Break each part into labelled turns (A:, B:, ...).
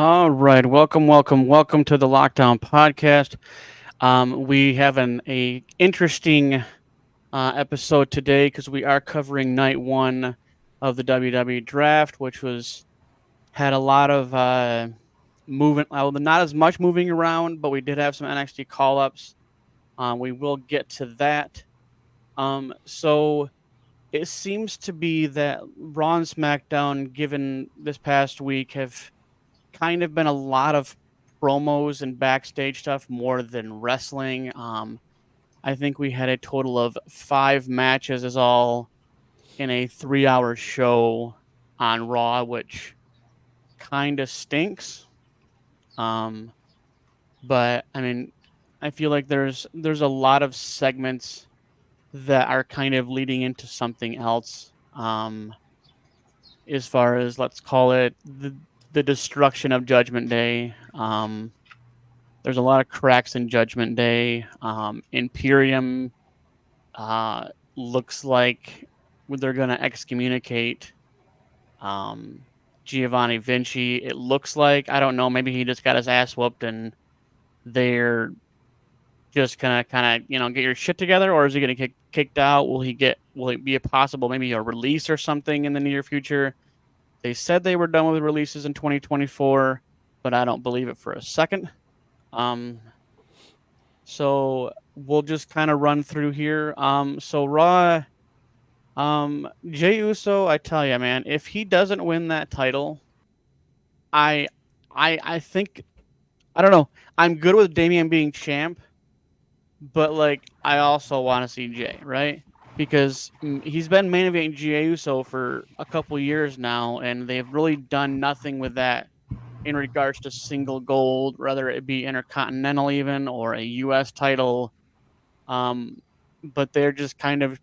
A: All right, welcome to the Lockdown Podcast. We have an interesting episode today because we are covering night one of the WWE Draft, which was had a lot of moving. Well, not as much moving around, but we did have some NXT call ups. We will get to that. So it seems to be that Raw and SmackDown, given this past week, have kind of been a lot of promos and backstage stuff more than wrestling. I think we had a total of 5 matches, is all in a 3 hour show on Raw, which kind of stinks. Um, but I mean, I feel like there's a lot of segments that are kind of leading into something else. As far as, let's call it, the destruction of Judgment Day. There's a lot of cracks in Judgment Day. Imperium uh, looks like they're going to excommunicate um, Giovanni Vinci. It looks like, I don't know, maybe he just got his ass whooped and they're just gonna kind of get your shit together, or is he gonna get kicked out? Will it be a possible maybe a release or something in the near future? They said they were done with releases in 2024, but I don't believe it for a second. Um, So we'll just kind of run through here. So Raw, Jey Uso, I tell you, man, if he doesn't win that title, I, I think I don't know. I'm good with Damian being champ, but like I also want to see Jey, right? Because he's been main eventing Jey Uso for a couple years now, and they've really done nothing with that in regards to single gold, whether it be intercontinental even or a U.S. title. Um, but they're just kind of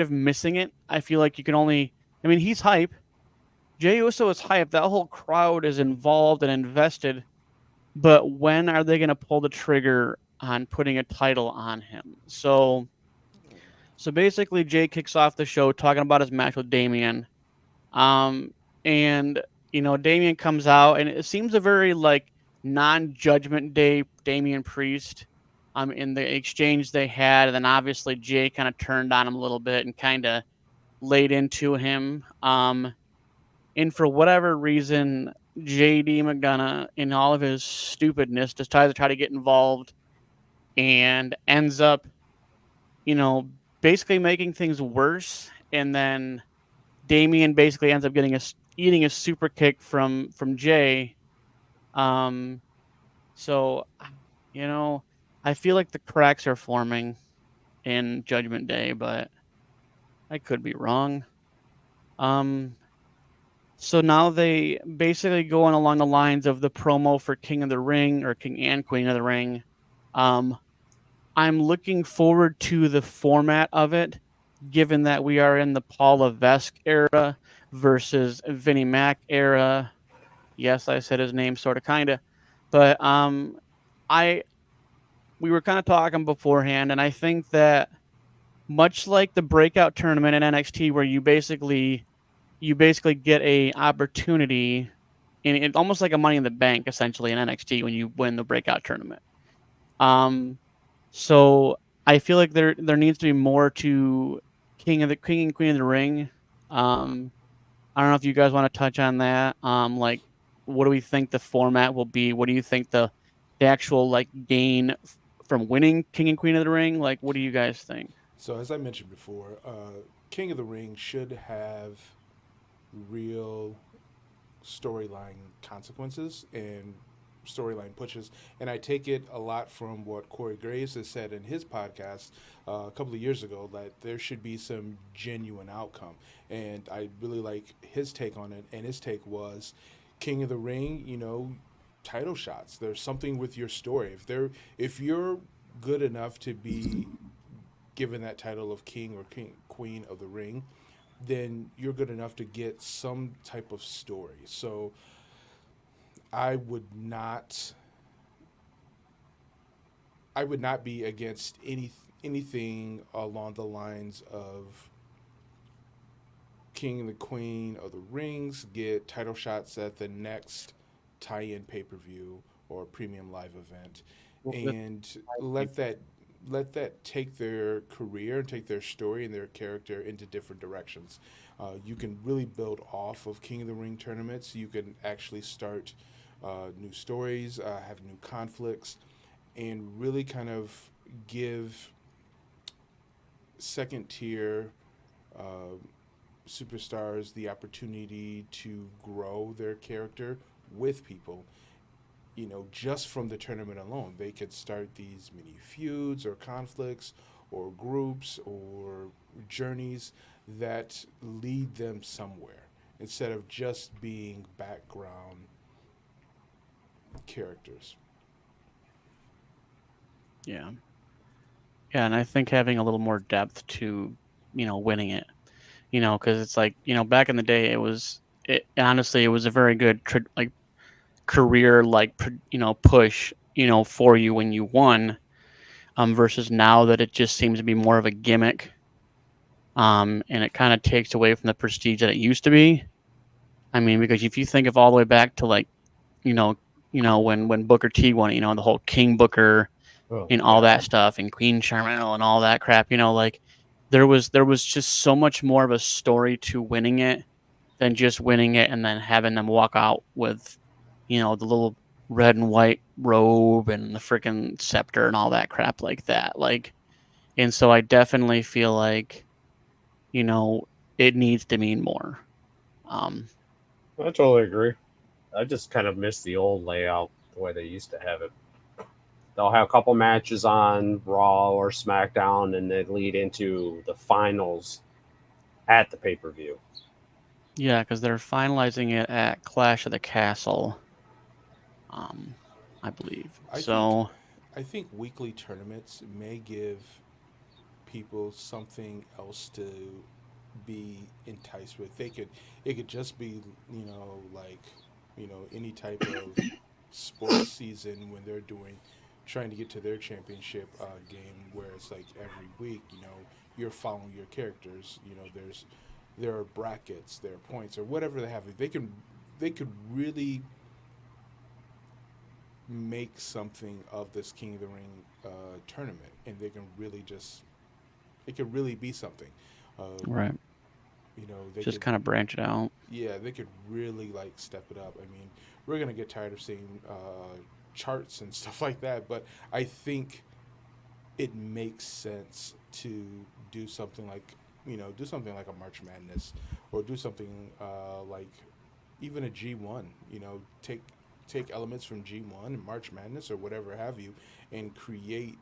A: missing it. I feel like you can only. I mean, he's hype. Jey Uso is hype. That whole crowd is involved and invested. But when are they going to pull the trigger on putting a title on him? So basically, Jey kicks off the show talking about his match with Damian. Um, and Damian comes out, and it seems a very like non-Judgment Day Damian Priest. In the exchange they had, and then obviously Jey kind of turned on him a little bit and kind of laid into him. And for whatever reason, JD McDonough, in all of his stupidness, decides to try to get involved and ends up, you know, basically making things worse. And then Damian basically ends up eating a super kick from Jay. Um, so you know, I feel like the cracks are forming in Judgment Day, but I could be wrong. Um, So now they basically going along the lines of the promo for King of the Ring or King and Queen of the Ring. Um, I'm looking forward to the format of it, given that we are in the Paul Levesque era versus Vinnie Mac era. Yes, I said his name, sort of, kind of, but I we were kind of talking beforehand, and I think that much like the breakout tournament in NXT, where you basically get a opportunity and it's almost like a Money in the Bank essentially in NXT when you win the breakout tournament. Um, so I feel like there needs to be more to King and Queen of the Ring. Um, I don't know if you guys want to touch on that. Like, what do we think the format will be? What do you think the actual like gain from winning King and Queen of the Ring? Like, what do you guys think?
B: So, as I mentioned before, King of the Ring should have real storyline consequences and storyline pushes. And I take it a lot from what Corey Graves has said in his podcast a couple of years ago that there should be some genuine outcome. And I really like his take on it. And his take was King of the Ring, title shots. There's something with your story. If you're good enough to be given that title of king or queen of the ring, then you're good enough to get some type of story. So I would not I would not be against anything along the lines of King and the Queen of the Rings get title shots at the next tie-in pay-per-view or premium live event,
A: Well,
B: and let that take their career and take their story and their character into different directions. You can really build off of King of the Ring tournaments. You can actually start new stories, have new conflicts, and really kind of give second tier uh, superstars the opportunity to grow their character with people. Just from the tournament alone, they could start these mini feuds or conflicts or groups or journeys that lead them somewhere instead of just being background characters.
A: yeah. Yeah, and I think having a little more depth to, winning it, because it's like, back in the day, honestly, it was a very good, like, career, like, push, for you when you won, versus now that it just seems to be more of a gimmick, and it kind of takes away from the prestige that it used to be. I mean, because if you think of all the way back to like, you know, when Booker T won it, the whole King Booker
C: Oh
A: and all that
C: God.
A: stuff, and Queen Charmel and all that crap, like there was just so much more of a story to winning it than just winning it and then having them walk out with, the little red and white robe and the freaking scepter and all that crap like that. Like, and so I definitely feel like, you know, it needs to mean more. Um,
C: I totally agree. I just kind of miss the old layout, the way they used to have it. They'll have a couple matches on Raw or SmackDown, and they lead into the finals at the pay per view.
A: yeah, because they're finalizing it at Clash of the Castle, um, I believe.
B: I think
A: So
B: I think weekly tournaments may give people something else to be enticed with. It could just be, like, any type of sports season when they're trying to get to their championship game, where it's like every week, you're following your characters. There are brackets, there are points, or whatever they have. They could really make something of this King of the Ring tournament, and they can really just it could really be something. Um,
A: right,
B: they
A: just
B: could,
A: kind of branch it out.
B: yeah, they could really like step it up. I mean, we're gonna get tired of seeing charts and stuff like that, but I think it makes sense to do something like a March Madness, or do something like even a G1. Take elements from G1 and March Madness or whatever have you, and create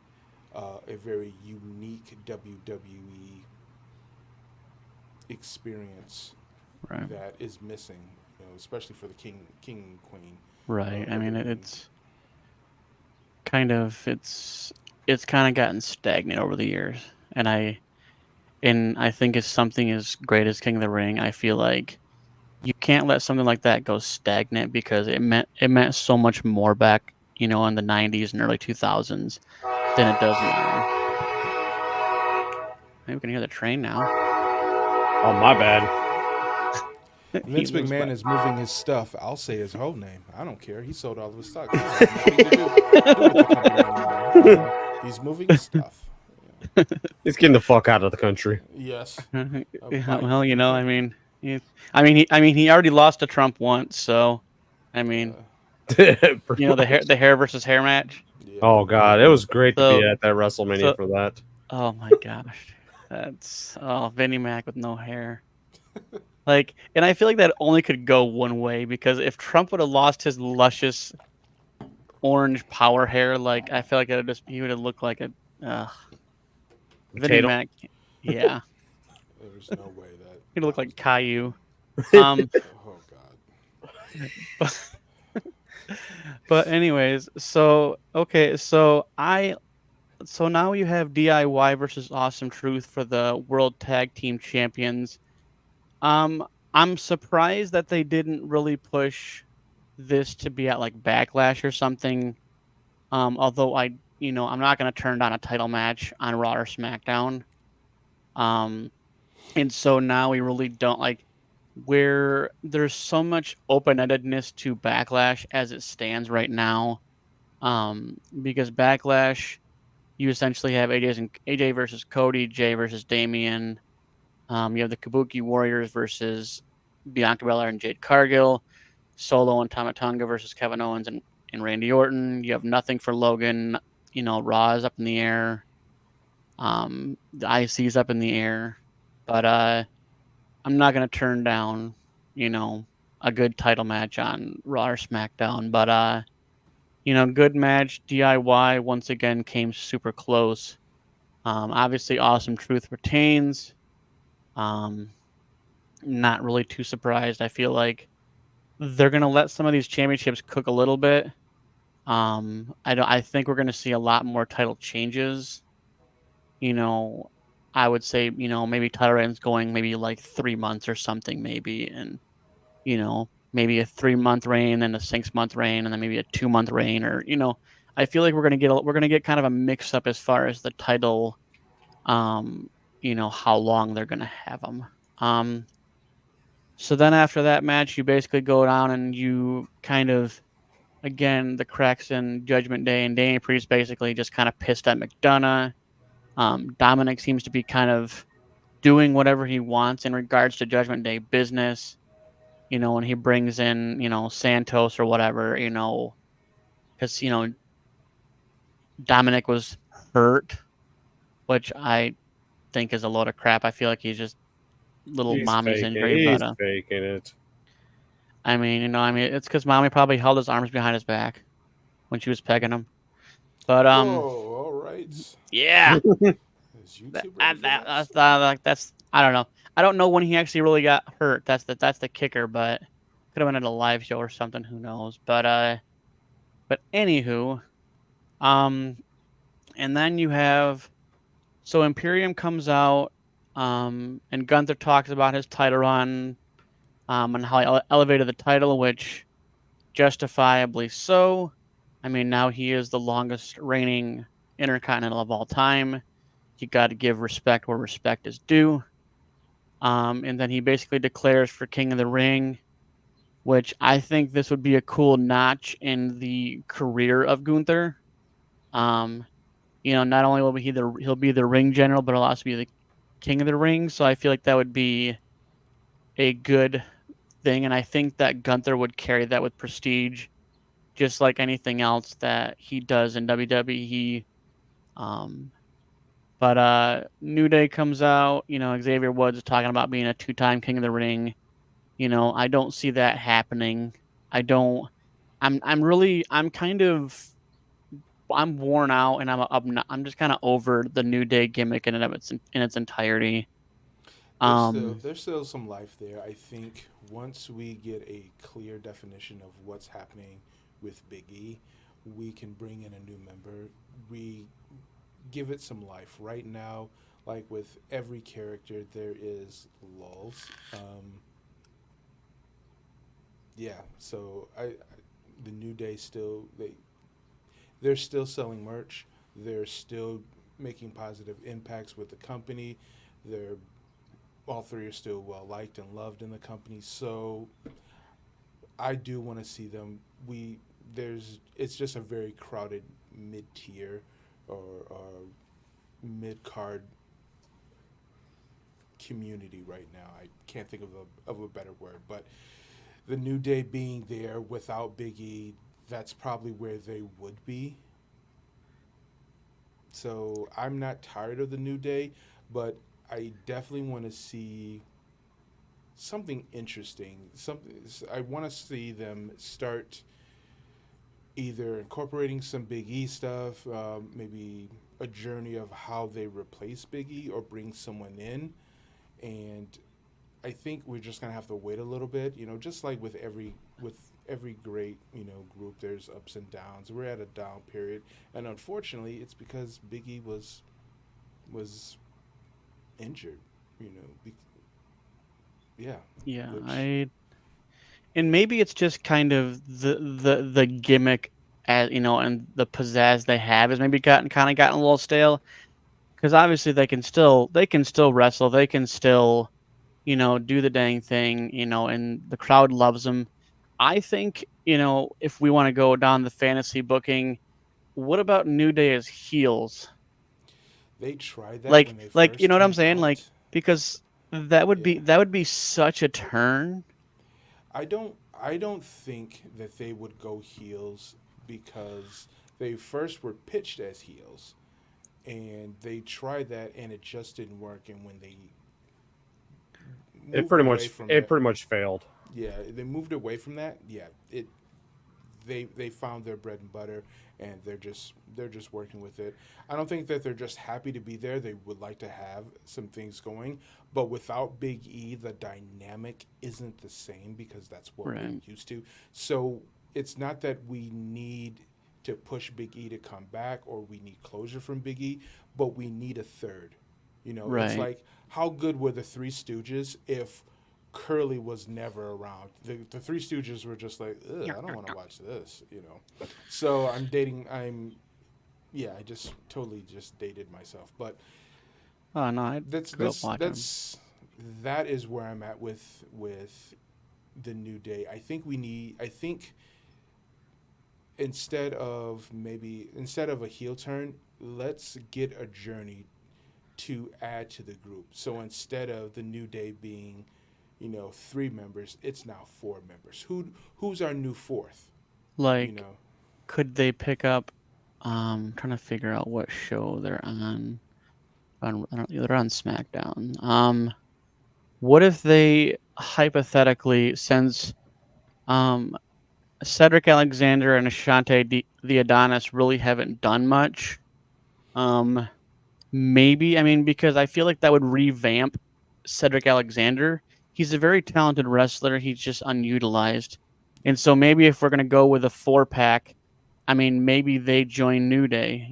B: a very unique WWE experience
A: Right,
B: that is missing, especially for the king and queen
A: right. I
B: of the
A: mean,
B: ring.
A: kind of it's kind of gotten stagnant over the years, and I think it's something as great as King of the Ring. I feel like you can't let something like that go stagnant because it meant so much more back, in the '90s and early 2000s than it does now. Maybe we can hear the train now.
C: Oh, my bad.
A: He
B: Vince
A: lives
B: McMahon
A: by.
B: is moving his stuff. I'll say his whole name. I don't care. He sold all of his stock. I have nothing to do with the company anymore. He's moving his stuff.
C: He's getting the fuck out of the country.
B: Yes.
A: Yeah,
B: Biden.
A: well, I mean, he already lost to Trump once, so I mean,
C: Pretty much.
A: the hair versus hair match.
B: Yeah.
C: Oh God, it was great to be
A: So,
C: at that WrestleMania
A: so,
C: for that.
A: oh my gosh, Vinnie Mac with no hair. Like, and I feel like that only could go one way because if Trump would have lost his luscious orange power hair, like I feel like he would have looked like a Vinnie
C: Potato.
A: Mac. Yeah,
B: There's no way that
A: he'd look
B: that was
A: like
B: gonna
A: Caillou.
B: happen.
A: Um,
B: Oh God.
A: but anyways, so okay, so now you have DIY versus Awesome Truth for the World Tag Team Champions. I'm surprised that they didn't really push this to be at like Backlash or something. Although I'm not gonna turn down a title match on Raw or SmackDown. Um, and so now we really don't like. where there's so much open-endedness to Backlash as it stands right now. Because Backlash, you essentially have AJ versus Cody, Jay versus Damian. You have the Kabuki Warriors versus Bianca Belair and Jade Cargill, Solo and Tamatonga versus Kevin Owens and Randy Orton. You have nothing for Logan. Raw is up in the air. The IC is up in the air. But I'm not gonna turn down, a good title match on Raw or SmackDown. But good match. DIY once again came super close. Obviously, Awesome Truth retains. Um, Not really too surprised. I feel like they're gonna let some of these championships cook a little bit. I think we're gonna see a lot more title changes. You know, I would say maybe title reigns going maybe like 3 months or something maybe, and maybe a 3 month reign, then a 6 month reign, and then maybe a 2 month reign, or I feel like we're gonna get kind of a mix up as far as the title, um, how long they're gonna have them. Um, so then after that match, you basically go down and you kind of again the cracks in Judgment Day, and Damian Priest basically just kind of pissed at McDonough. Dominic seems to be kind of doing whatever he wants in regards to Judgment Day business. When he brings in, Santos or whatever, because, Dominic was hurt, which I think is a load of crap. I feel like he's just little
C: He's
A: mommy's
C: faking.
A: injury,
C: He's
A: but
C: faking it.
A: it's because mommy probably held his arms behind his back when she was pegging him. But
B: Whoa, all right.
A: yeah,
B: Is
A: that,
B: YouTube ready
A: that,
B: for
A: that
B: this?
A: that's I don't know. I don't know when he actually really got hurt. That's the kicker, but could have been at a live show or something. Who knows? But anywho, um, and then you have so Imperium comes out, and Gunther talks about his title run, and how he elevated the title, which justifiably so. I mean, now he is the longest reigning Intercontinental of all time. You got to give respect where respect is due. And then he basically declares for King of the Ring, which I think this would be a cool notch in the career of Gunther. Um, not only will he'll be the ring general, but he'll also be the King of the Ring. So I feel like that would be a good thing, and I think that Gunther would carry that with prestige, just like anything else that he does in WWE. Um, but New Day comes out. Xavier Woods is talking about being a two-time King of the Ring. I don't see that happening. I don't. I'm really. I'm worn out, and I'm just kind of over the New Day gimmick in its entirety. Um,
B: There's still some life there. I think once we get a clear definition of what's happening with Big E, we can bring in a new member. We give it some life. Right now, like with every character, there is lulls. Yeah, so the New Day still they're still selling merch. They're still making positive impacts with the company. They're all three are still well liked and loved in the company. So I do want to see them. It's just a very crowded mid tier or mid card community right now. I can't think of a better word, but the New Day being there without Big E, that's probably where they would be. So I'm not tired of the New Day, but I definitely want to see something interesting. Something I want to see them start either incorporating some Big E stuff, maybe a journey of how they replace Big E or bring someone in. And I think we're just gonna have to wait a little bit. Just like with every great group, there's ups and downs. We're at a down period, and unfortunately, it's because Big E was injured. You know, be, yeah,
A: yeah,
B: which
A: and maybe it's just kind of the gimmick, and the pizzazz they have is maybe gotten a little stale, because obviously they can still wrestle, they can still do the dang thing, and the crowd loves them. I think, if we want to go down the fantasy booking, what about New Day as heels?
B: They tried that
A: Like,
B: when they
A: you
B: first
A: know what I'm
B: came
A: saying? Like,
B: out.
A: because that would
B: Yeah.
A: be such a turn.
B: I don't think that they would go heels because they first were pitched as heels and they tried that and it just didn't work, and when they
C: It
B: moved
C: pretty
B: away
C: much
B: from
C: it
B: it,
C: pretty much failed.
B: yeah, they moved away from that. Yeah, it they found their bread and butter and they're just working with it. I don't think that they're just happy to be there. They would like to have some things going, but without Big E, the dynamic isn't the same because that's what we're
A: Right.
B: used to. So it's not that we need to push Big E to come back or we need closure from Big E, but we need a third. It's
A: Right.
B: like how good were the Three Stooges if Curly was never around? The Three Stooges were just like, ugh, I don't want to watch this. So yeah, I just totally just dated myself. But
A: Oh no, I
B: that's
A: grew up
B: that's
A: watching them.
B: that's that is where I'm at with the New Day. I think instead of a heel turn, let's get a journey to add to the group. So instead of the New Day being, 3 members, it's now 4 members. Who's our new fourth? You
A: Like,
B: know,
A: could they pick up? Trying to figure out what show they're on. I don't, they're on SmackDown. What if they hypothetically, since um Cedric Alexander and the Adonis really haven't done much, um, maybe, I mean, because I feel like that would revamp Cedric Alexander. He's a very talented wrestler. He's just unutilized. And so maybe if we're gonna go with a 4 pack, I mean, maybe they join New Day,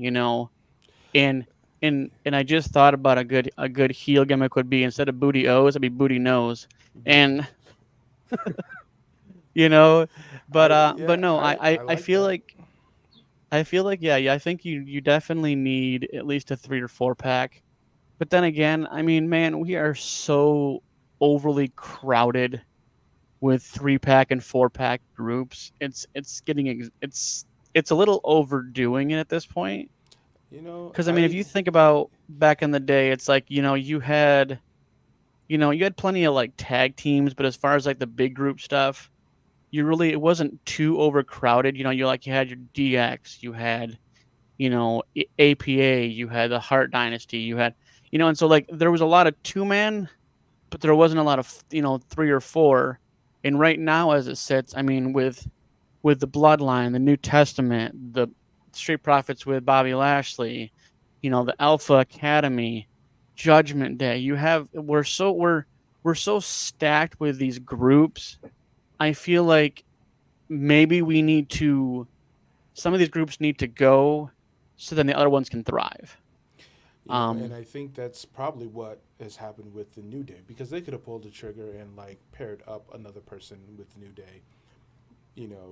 A: And and I just thought about a good heel gimmick would be, instead of booty O's, it'd be booty nose. And you know, but no,
B: I
A: I
B: like
A: feel
B: that.
A: like yeah, I think you definitely need at least a 3 or 4 pack. But then again, I mean, man, we are so overly crowded with 3 pack and 4 pack groups. It's a little overdoing it at this point.
B: You know,
A: Because I mean, if
B: I
A: you think about back in the day, it's like, you had plenty of like tag teams, but as far as like the big group stuff, it wasn't too overcrowded. You had your DX, you had APA, you had the Hart Dynasty, and so like there was a lot of 2 man, but there wasn't a lot of 3 or 4. And right now, as it sits, I mean, with the Bloodline, the New Testament, the Street Profits with Bobby Lashley, the Alpha Academy, Judgment Day. We're so stacked with these groups. I feel like maybe some of these groups need to go so then the other ones can thrive.
B: and
A: Um,
B: I think that's probably what has happened with the New Day because they could have pulled the trigger and like paired up another person with New Day.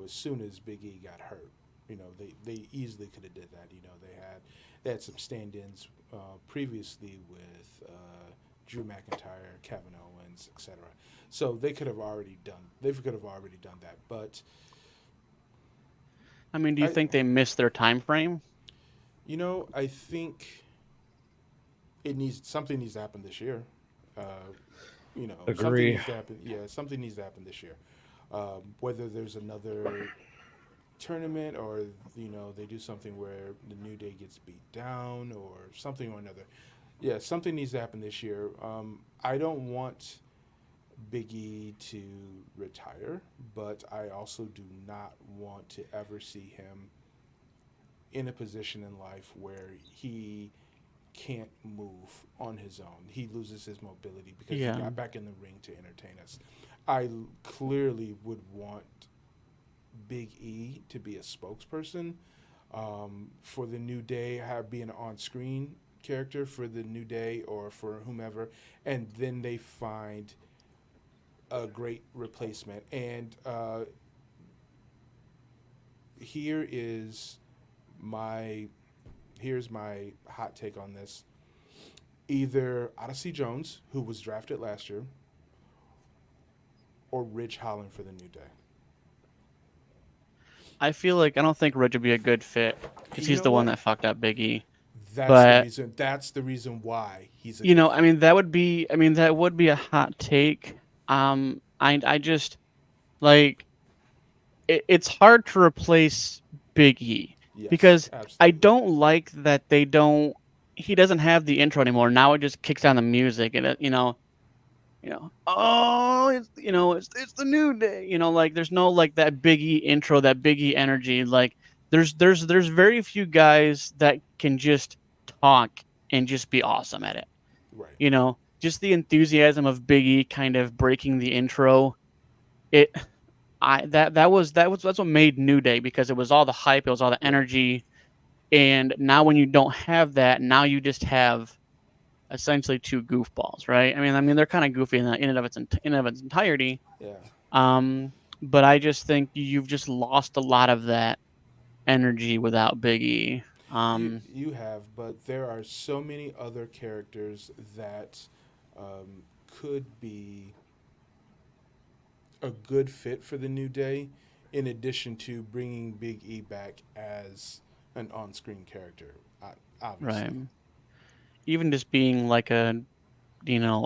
B: As soon as Big E got hurt, they easily could have did that. They had some stand-ins previously with Drew McIntyre, Kevin Owens, etc. So they could have already done that. But
A: I mean, do you
B: I
A: think they missed their time frame?
B: I think something needs to happen this year. Uh, something
C: Agree.
B: needs to happen. Yeah, something needs to happen this year. Whether there's another tournament or they do something where the New Day gets beat down or something or another. Yeah, something needs to happen this year. I don't want Big E to retire, but I also do not want to ever see him in a position in life where he can't move on his own. He loses his mobility because he
A: Yeah.
B: got back in the ring to entertain us. I clearly would want Big E to be a spokesperson for the New Day, be an on-screen character for the New Day or for whomever, and then they find a great replacement. And here is my here's my hot take on this. Either Odyssey Jones, who was drafted last year, or Ridge Holland for the New Day?
A: I feel like I don't think Ridge would be a good fit because
B: You
A: he's
B: know
A: the one
B: what?
A: that fucked up Big E.
B: That's the
A: But
B: reason. That's the reason why he's a
A: you
B: good
A: know, I
B: fit.
A: mean, that would be a hot take. I just like it's hard to replace Big E
B: Yes,
A: because I
B: absolutely.
A: don't like that they don't. He doesn't have the intro anymore. Now it just kicks on the music, and oh, it's the New Day. Like there's no like that Big E intro, that Big E energy. Like there's very few guys that can just talk and just be awesome at it.
B: Right.
A: Just the enthusiasm of Big E kind of breaking the intro. It I that was that's what made New Day because it was all the hype, it was all the
B: Right.
A: energy, and now when you don't have that, now you just have essentially two goofballs, right? I mean they're kind of goofy in and of its entirety.
B: Yeah.
A: Um, but I just think you've just lost a lot of that energy without Big E.
B: You have, but there are so many other characters that could be a good fit for the New Day, in addition to bringing Big E back as an on-screen character.
A: Right.
B: Obviously,
A: Even just being like you know,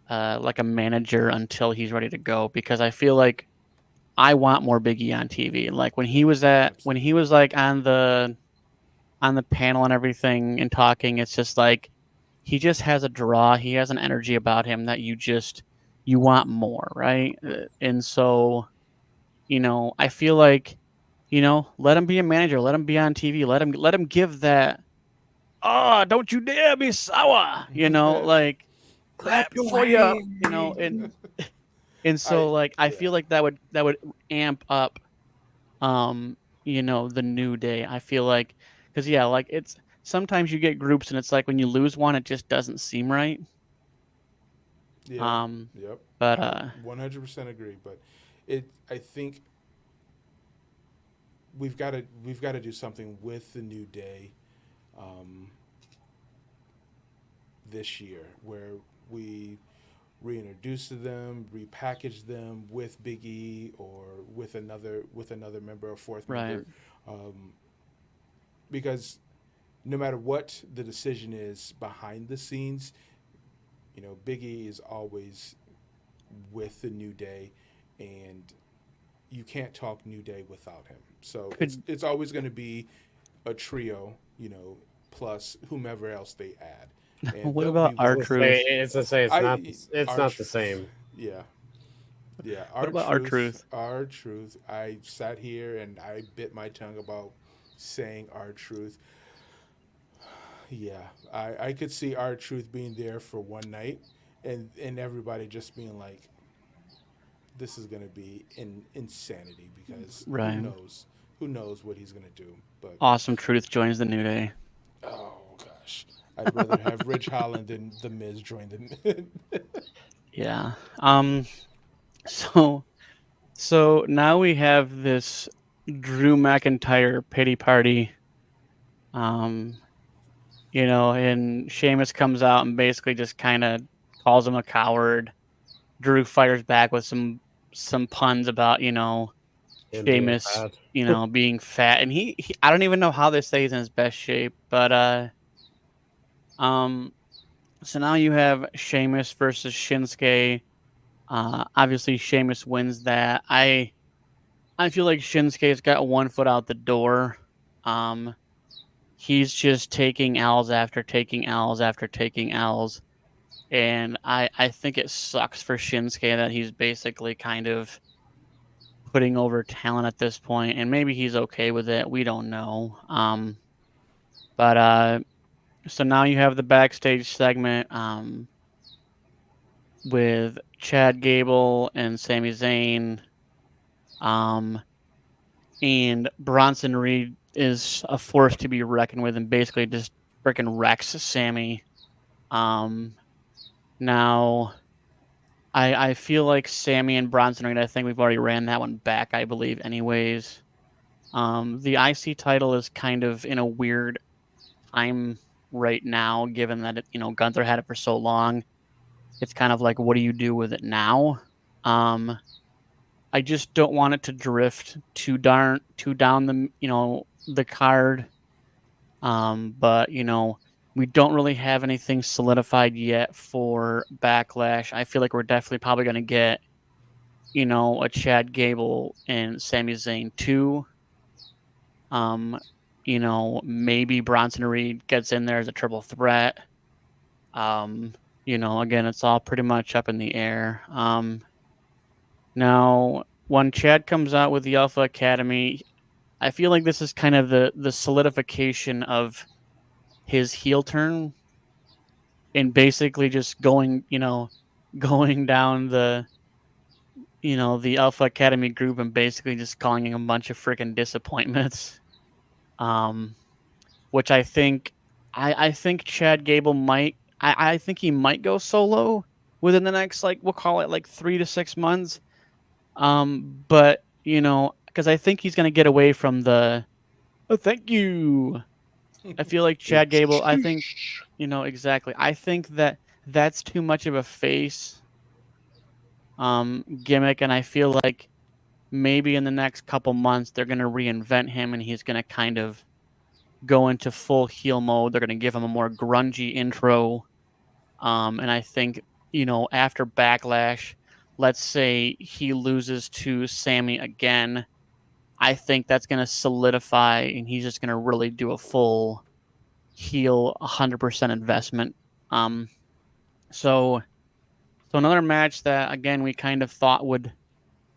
A: uh, like a manager until he's ready to go, because I feel like I want more Big E on TV. Like when he
B: absolutely.
A: was like on the panel and everything and talking, it's just like he just has a draw, he has an energy about him that you want more, right?
B: Right.
A: And so, I feel like, let him be a manager, let him be on TV, let him give that, oh, don't you dare be sour, like
C: Clap
A: clap
C: your
A: for you,
C: hands.
A: and
B: I
A: so like I
B: yeah.
A: feel like that would amp up the New Day. I feel like because yeah, like it's sometimes you get groups and it's like when you lose one, it just doesn't seem right.
B: Yeah.
A: Um,
B: Yep.
A: but
B: I 100% agree, but I think we've got to do something with the New Day um, this year where we reintroduce them, repackage them with Big E or with another member, a fourth
A: right,
B: member, um, because no matter what the decision is behind the scenes, Big E is always with the New Day, and you can't talk New Day without him. So it's
A: could
B: it's always going to be a trio, plus whomever else they add, and
A: what
B: they'll
A: about
B: be
C: It's
A: our
C: to
B: with
C: say,
A: truth?
C: it's to say,
B: I
C: it's
B: our
C: not the
B: tr-
C: same.
B: yeah. Yeah,
A: What
B: our
A: about our
B: truth,
A: truth?
B: our truth. I sat here and I bit my tongue about saying our truth. Yeah, I could see our truth being there for one night, and everybody just being like, "This is gonna be insanity," because who
A: Right,
B: knows, who knows what he's gonna do. But
A: awesome truth joins the New Day.
B: oh gosh, I'd rather have Ridge Holland than the Miz join the.
A: Yeah. So now we have this Drew McIntyre pity party. Um, and Sheamus comes out and basically just kind of calls him a coward. Drew fires back with some puns about
C: Him being
A: Sheamus
C: fat.
A: being fat, and he I don't even know how they say he's in his best shape, but um so now you have Sheamus versus Shinsuke. Obviously Sheamus wins that. I feel like Shinsuke's got one foot out the door. Um, he's just taking L's after taking L's after taking L's. And I think it sucks for Shinsuke that he's basically kind of putting over talent at this point, and maybe he's okay with it. We don't know. But so now you have the backstage segment with Chad Gable and Sami Zayn. Um, and Bronson Reed is a force to be reckoned with, and basically just freaking wrecks Sammy. Um, now I feel like Sammy and Bronson Reed. I think we've already ran that one back. I believe, anyways. The IC title is kind of in a weird time right now, given that Gunther had it for so long. it's kind of like, what do you do with it now? I just don't want it to drift too down the the card. But we don't really have anything solidified yet for Backlash. I feel like we're definitely probably going to get a Chad Gable and Sami Zayn 2. Maybe Bronson Reed gets in there as a triple threat. Again, it's all pretty much up in the air. Now, when Chad comes out with the Alpha Academy, I feel like this is kind of the solidification of his heel turn and basically just going down the Alpha Academy group and basically just calling him a bunch of freaking disappointments. Which I think Chad Gable I think he might go solo within the next, like, we'll call it like 3 to 6 months. But because I think he's gonna get away from the thank you. I feel like Chad Gable. I think exactly. I think that's too much of a face gimmick, and I feel like maybe in the next couple months they're gonna reinvent him, and he's gonna kind of go into full heel mode. They're gonna give him a more grungy intro, and I think after Backlash, let's say he loses to Sammy again. I think that's going to solidify, and he's just going to really do a full heel 100% investment. Um, so another match that again we kind of thought would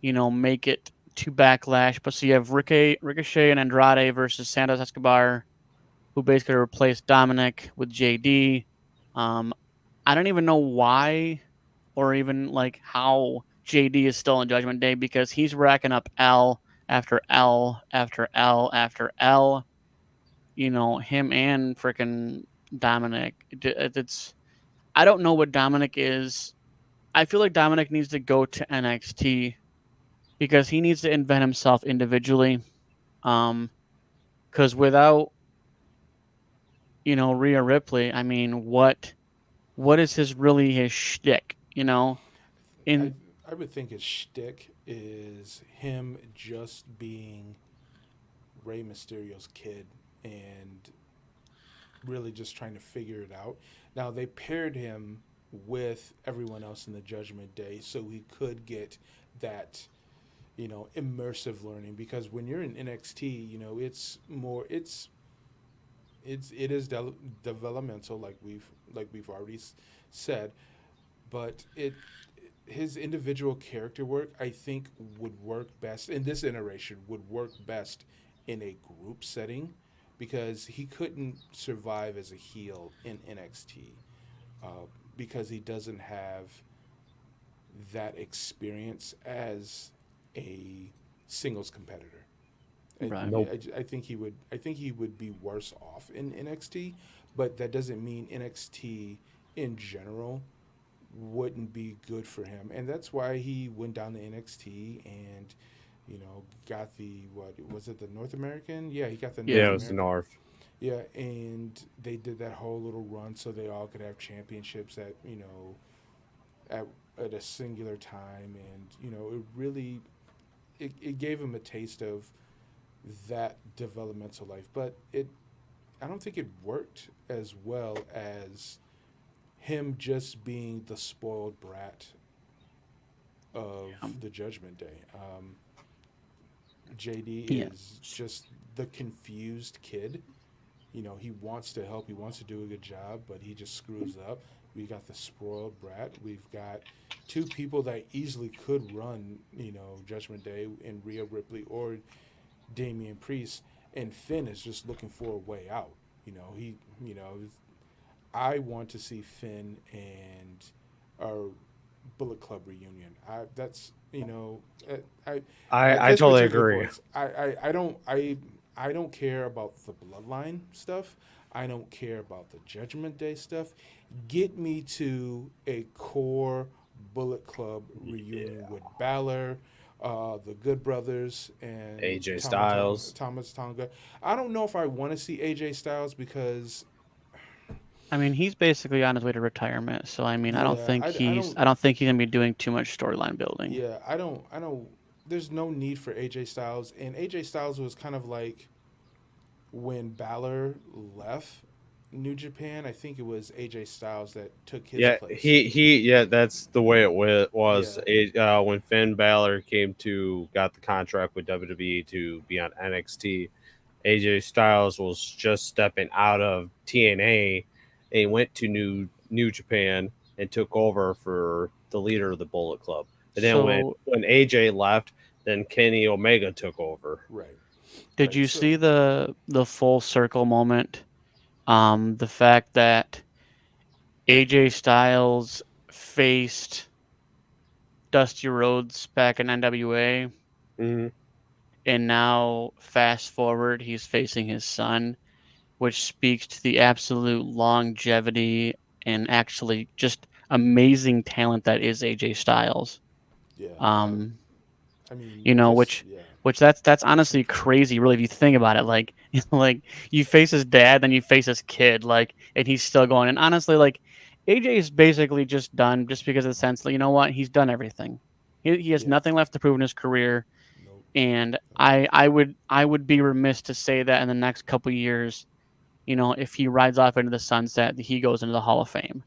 A: make it to Backlash, but so you have Ricochet and Andrade versus Santos Escobar, who basically replaced Dominic with JD. I don't even know why or even like how JD is still in Judgment Day, because he's racking up L after L after L after L. Him and freaking Dominic. It's I don't know what Dominic is. I feel like Dominic needs to go to NXT because he needs to invent himself individually. Because without Rhea Ripley, I mean, what is his shtick?
B: I
A: In
B: I would think his shtick is him just being Rey Mysterio's kid and really just trying to figure it out. Now they paired him with everyone else in the Judgment Day so he could get that immersive learning, because when you're in NXT, it's more it is developmental, like we've already said, but it his individual character work, I think, would work best in this iteration, would work best in a group setting, because he couldn't survive as a heel in NXT, uh, because he doesn't have that experience as a singles competitor.
A: Right.
C: Nope.
B: I think he would. I think he would be worse off in NXT, but that doesn't mean NXT in general wouldn't be good for him, and that's why he went down to NXT and got the, what was it, the North American? Yeah, he got the
A: Yeah.
B: North
C: Yeah, it was the
B: American.
C: North.
B: Yeah, and they did that whole little run so they all could have championships at at a singular time, and it really it gave him a taste of that developmental life, but it I don't think it worked as well as him just being the spoiled brat of
A: Um,
B: the Judgment Day. JD
A: yeah.
B: is just the confused kid. He wants to help, he wants to do a good job, but he just screws up. We got the spoiled brat. We've got two people that easily could run, Judgment Day, in Rhea Ripley or Damian Priest, and Finn is just looking for a way out. He, I want to see Finn and our Bullet Club reunion. That's I
C: I
B: guess my
C: totally
B: two good
C: agree.
B: points. I don't care about the Bloodline stuff. I don't care about the Judgment Day stuff. Get me to a core Bullet Club reunion with Balor, the Good Brothers, and
C: AJ Styles.
B: Thomas Tonga. I don't know if I want to see AJ Styles, because
A: I mean, he's basically on his way to retirement, so I mean,
B: Yeah,
A: I don't think he's gonna be doing too much storyline building.
B: yeah, I don't. There's no need for AJ Styles, and AJ Styles was kind of like when Balor left New Japan. I think it was AJ Styles that took his
C: Yeah,
B: place.
C: yeah, that's the way it was.
B: Yeah,
C: When Finn Balor got the contract with WWE to be on NXT, AJ Styles was just stepping out of TNA and he went to New Japan and took over for the leader of the Bullet Club. And then
A: So,
C: when AJ left, then Kenny Omega took over.
B: right,
A: did
B: right.
A: you
B: So
A: see the full circle moment? The fact that AJ Styles faced Dusty Rhodes back in NWA,
C: Hmm.
A: and now fast forward, he's facing his son, which speaks to the absolute longevity and actually just amazing talent that is AJ Styles.
B: yeah,
A: Um,
B: I mean,
A: you know,
B: just yeah,
A: which that's honestly crazy, really, if you think about it. Like, like you face his dad, then you face his kid, like, and he's still going. And honestly, like, AJ is basically just done, just because of the sense that you know what, he's done everything. He has
B: yeah.
A: nothing left to prove in his career,
B: Nope.
A: and
B: Nope.
A: I would be remiss to say that in the next couple years, you know, if he rides off into the sunset, he goes into the Hall of Fame.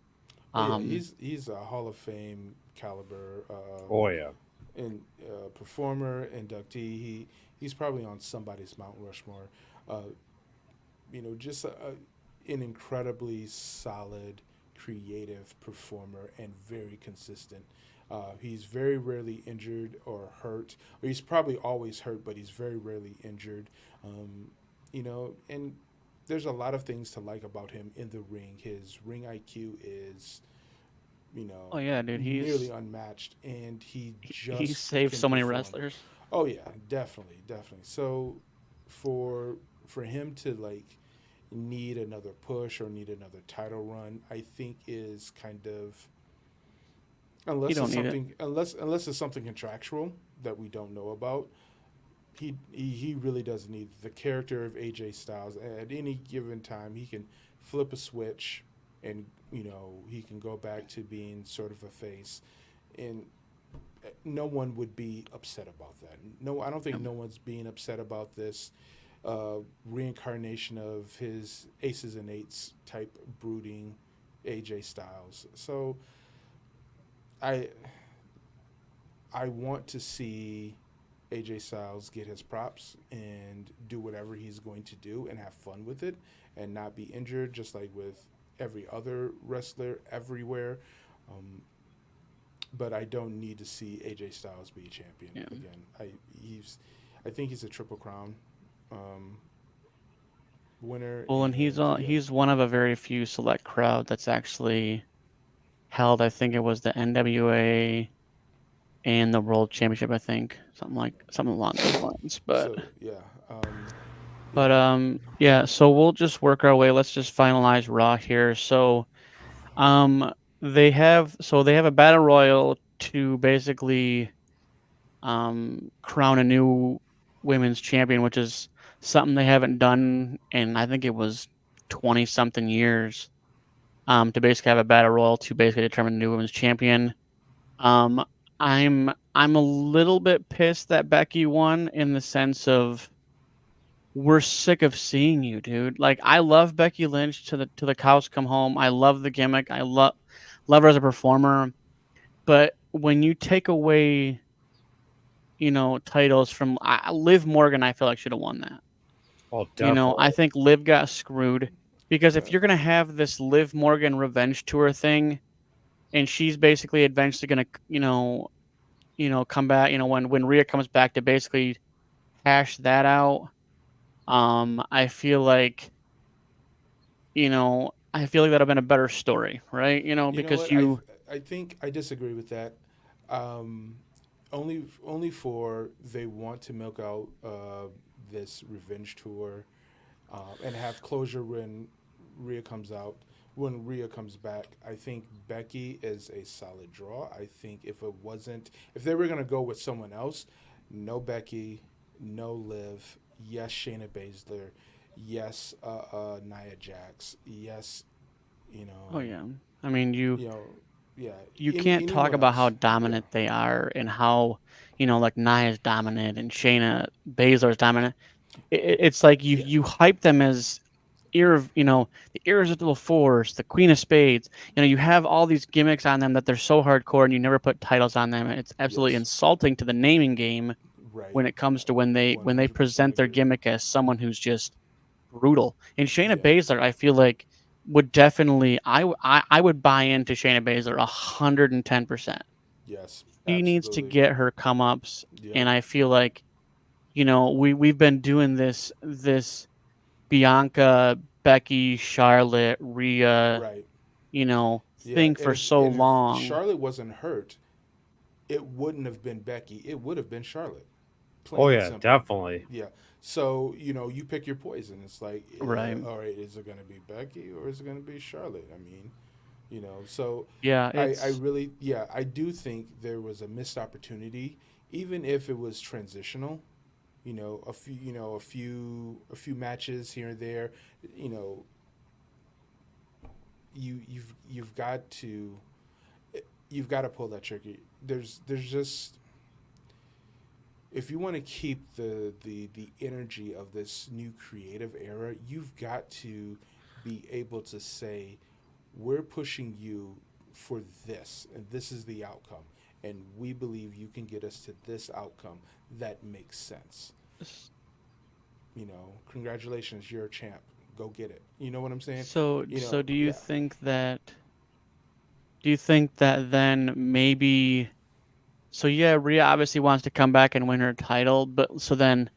B: Oh yeah,
A: Um,
B: he's a Hall of Fame caliber
C: Oh yeah.
B: performer, inductee. He's probably on somebody's Mount Rushmore. Uh, just an incredibly solid, creative performer and very consistent. He's very rarely injured or hurt. Or he's probably always hurt, but he's very rarely injured. And there's a lot of things to like about him in the ring. His ring IQ is,
A: oh yeah, dude,
B: nearly unmatched, and he
A: he
B: just
A: saved
B: can
A: so many
B: perform.
A: wrestlers.
B: Oh yeah, definitely, definitely. So for him to like need another push or need another title run, I think is kind of
A: You don't need it.
B: unless it's something contractual that we don't know about. He really doesn't need the character of AJ Styles. At any given time, he can flip a switch, and he can go back to being sort of a face, and no one would be upset about that. No, I don't think no one's being upset about this reincarnation of his aces and eights type brooding AJ Styles. So I I want to see AJ Styles get his props and do whatever he's going to do and have fun with it and not be injured, just like with every other wrestler everywhere. Um, but I don't need to see AJ Styles be a champion
A: Yeah.
B: again. I think he's a Triple Crown um, winner,
A: Well, and
B: and yeah,
A: he's one of a very few select crowd that's actually held. I think it was the NWA and the World Championship. I think something along those lines.
B: so yeah, yeah,
A: Yeah. So we'll just work our way. Let's just finalize Raw here. Um, they have a battle royal to basically crown a new women's champion, which is something they haven't done in I think it was 20 something years. To basically have a battle royal to basically determine the new women's champion. Um, I'm a little bit pissed that Becky won in the sense of we're sick of seeing you, dude. Like I love Becky Lynch to the cows come home. I love the gimmick. I love her as a performer. But when you take away, you know, titles from Liv Morgan, I feel like should have won that.
C: Oh,
A: You know, I
C: definitely.
A: think Liv got screwed because if
B: yeah,
A: you're gonna have this Liv Morgan revenge tour thing, and she's basically eventually gonna, come back, when Rhea comes back to basically hash that out. I feel like, I feel like that'd have been a better story, right?
B: You know
A: Because
B: what?
A: you,
B: I think I disagree with that. Um, only for they want to milk out this revenge tour and have closure when Rhea comes out. When Rhea comes back, I think Becky is a solid draw. I think if they were gonna go with someone else, no Becky, no Liv, yes Shayna Baszler, yes Nia Jax, yes You
A: Oh
B: know,
A: yeah. I mean, you
B: you know, yeah.
A: you can't talk
B: Anyone
A: about how
B: else? Yeah,
A: dominant they are and how, like Nia's dominant and Shayna Baszler's dominant. It's like you
B: yeah,
A: you hype them as the irresistible force, the Queen of Spades. You have all these gimmicks on them that they're so hardcore, and you never put titles on them. It's absolutely
B: yes,
A: insulting to the naming game
B: right.
A: when it comes to when they
B: 100%
A: present their
B: agree.
A: gimmick as someone who's just brutal. And Shayna
B: Yeah,
A: Baszler, I feel like would definitely I would buy into Shayna Baszler 110%.
B: yes,
A: She needs to
B: absolutely.
A: get her come ups,
B: Yep,
A: and I feel like we've been doing this Bianca, Becky, Charlotte, Rhea,
B: right.
A: you know,
B: Yeah,
A: thing for so
B: and if
A: long.
B: Charlotte wasn't hurt, it wouldn't have been Becky. It would have been Charlotte,
C: Oh
B: plain and
C: yeah,
B: simple.
C: definitely.
B: Yeah. So you pick your poison. It's like,
A: Right.
B: all right, is it going to be Becky or is it going to be Charlotte? I mean, so
A: Yeah,
B: I
A: it's
B: really, yeah, I do think there was a missed opportunity, even if it was transitional. A few matches here and there. You know, you've got to pull that trigger. There's just, if you want to keep the energy of this new creative era, you've got to be able to say, we're pushing you for this, and this is the outcome, and we believe you can get us to this outcome that makes sense. Congratulations, you're a champ. Go get it. You know what I'm saying?
A: so
B: Yeah.
A: do you think that then maybe so yeah, Rhea obviously wants to come back and win her title, but so then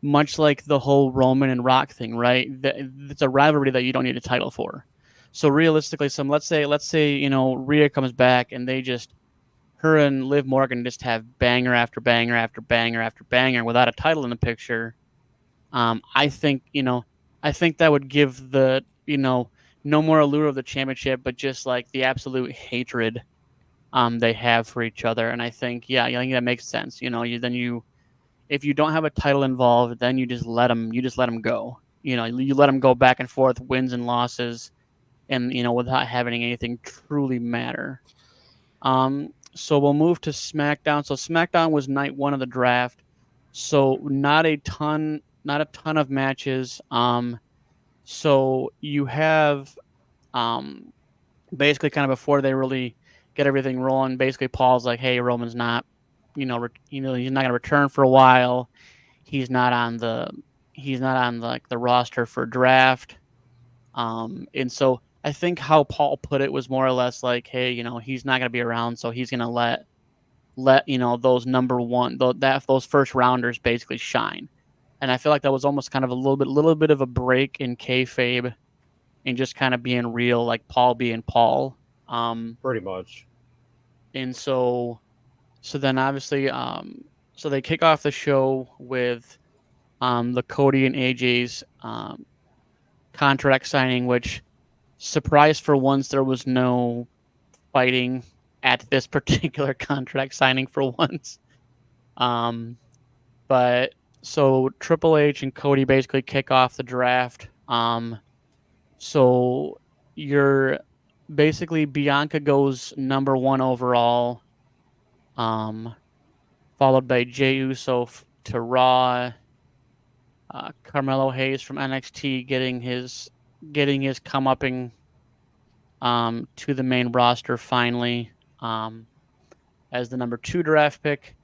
A: much like the whole Roman and Rock thing, right? It's a rivalry that you don't need a title for. So realistically, let's say Rhea comes back and they just her and Liv Morgan just have banger after banger after banger after banger without a title in the picture. I think that would give the no more allure of the championship, but just like the absolute hatred they have for each other. And I think that makes sense. You if you don't have a title involved, then you just let them go. You let them go back and forth, wins and losses, and without having anything truly matter. So we'll move to SmackDown. So SmackDown was night one of the draft. So not a ton of matches. So you have um, basically kind of before they really get everything rolling. Basically, Paul's like, "Hey, Roman's not, he's not going to return for a while. He's not on the, he's not on like the roster for draft." And so I think how Paul put it was more or less like, "Hey, he's not going to be around, so he's going to let those number one those first rounders basically shine." And I feel like that was almost kind of a little bit of a break in kayfabe and just kind of being real, like Paul being Paul. Um,
C: Pretty much.
A: and so then obviously, so they kick off the show with the Cody and AJ's contract signing, which surprise for once there was no fighting at this particular contract signing for once. Um, but so Triple H and Cody basically kick off the draft. So you're basically Bianca goes number one overall, um, followed by Jey Uso to Raw. Carmelo Hayes from NXT getting his comeupping to the main roster finally um, as the number two draft pick.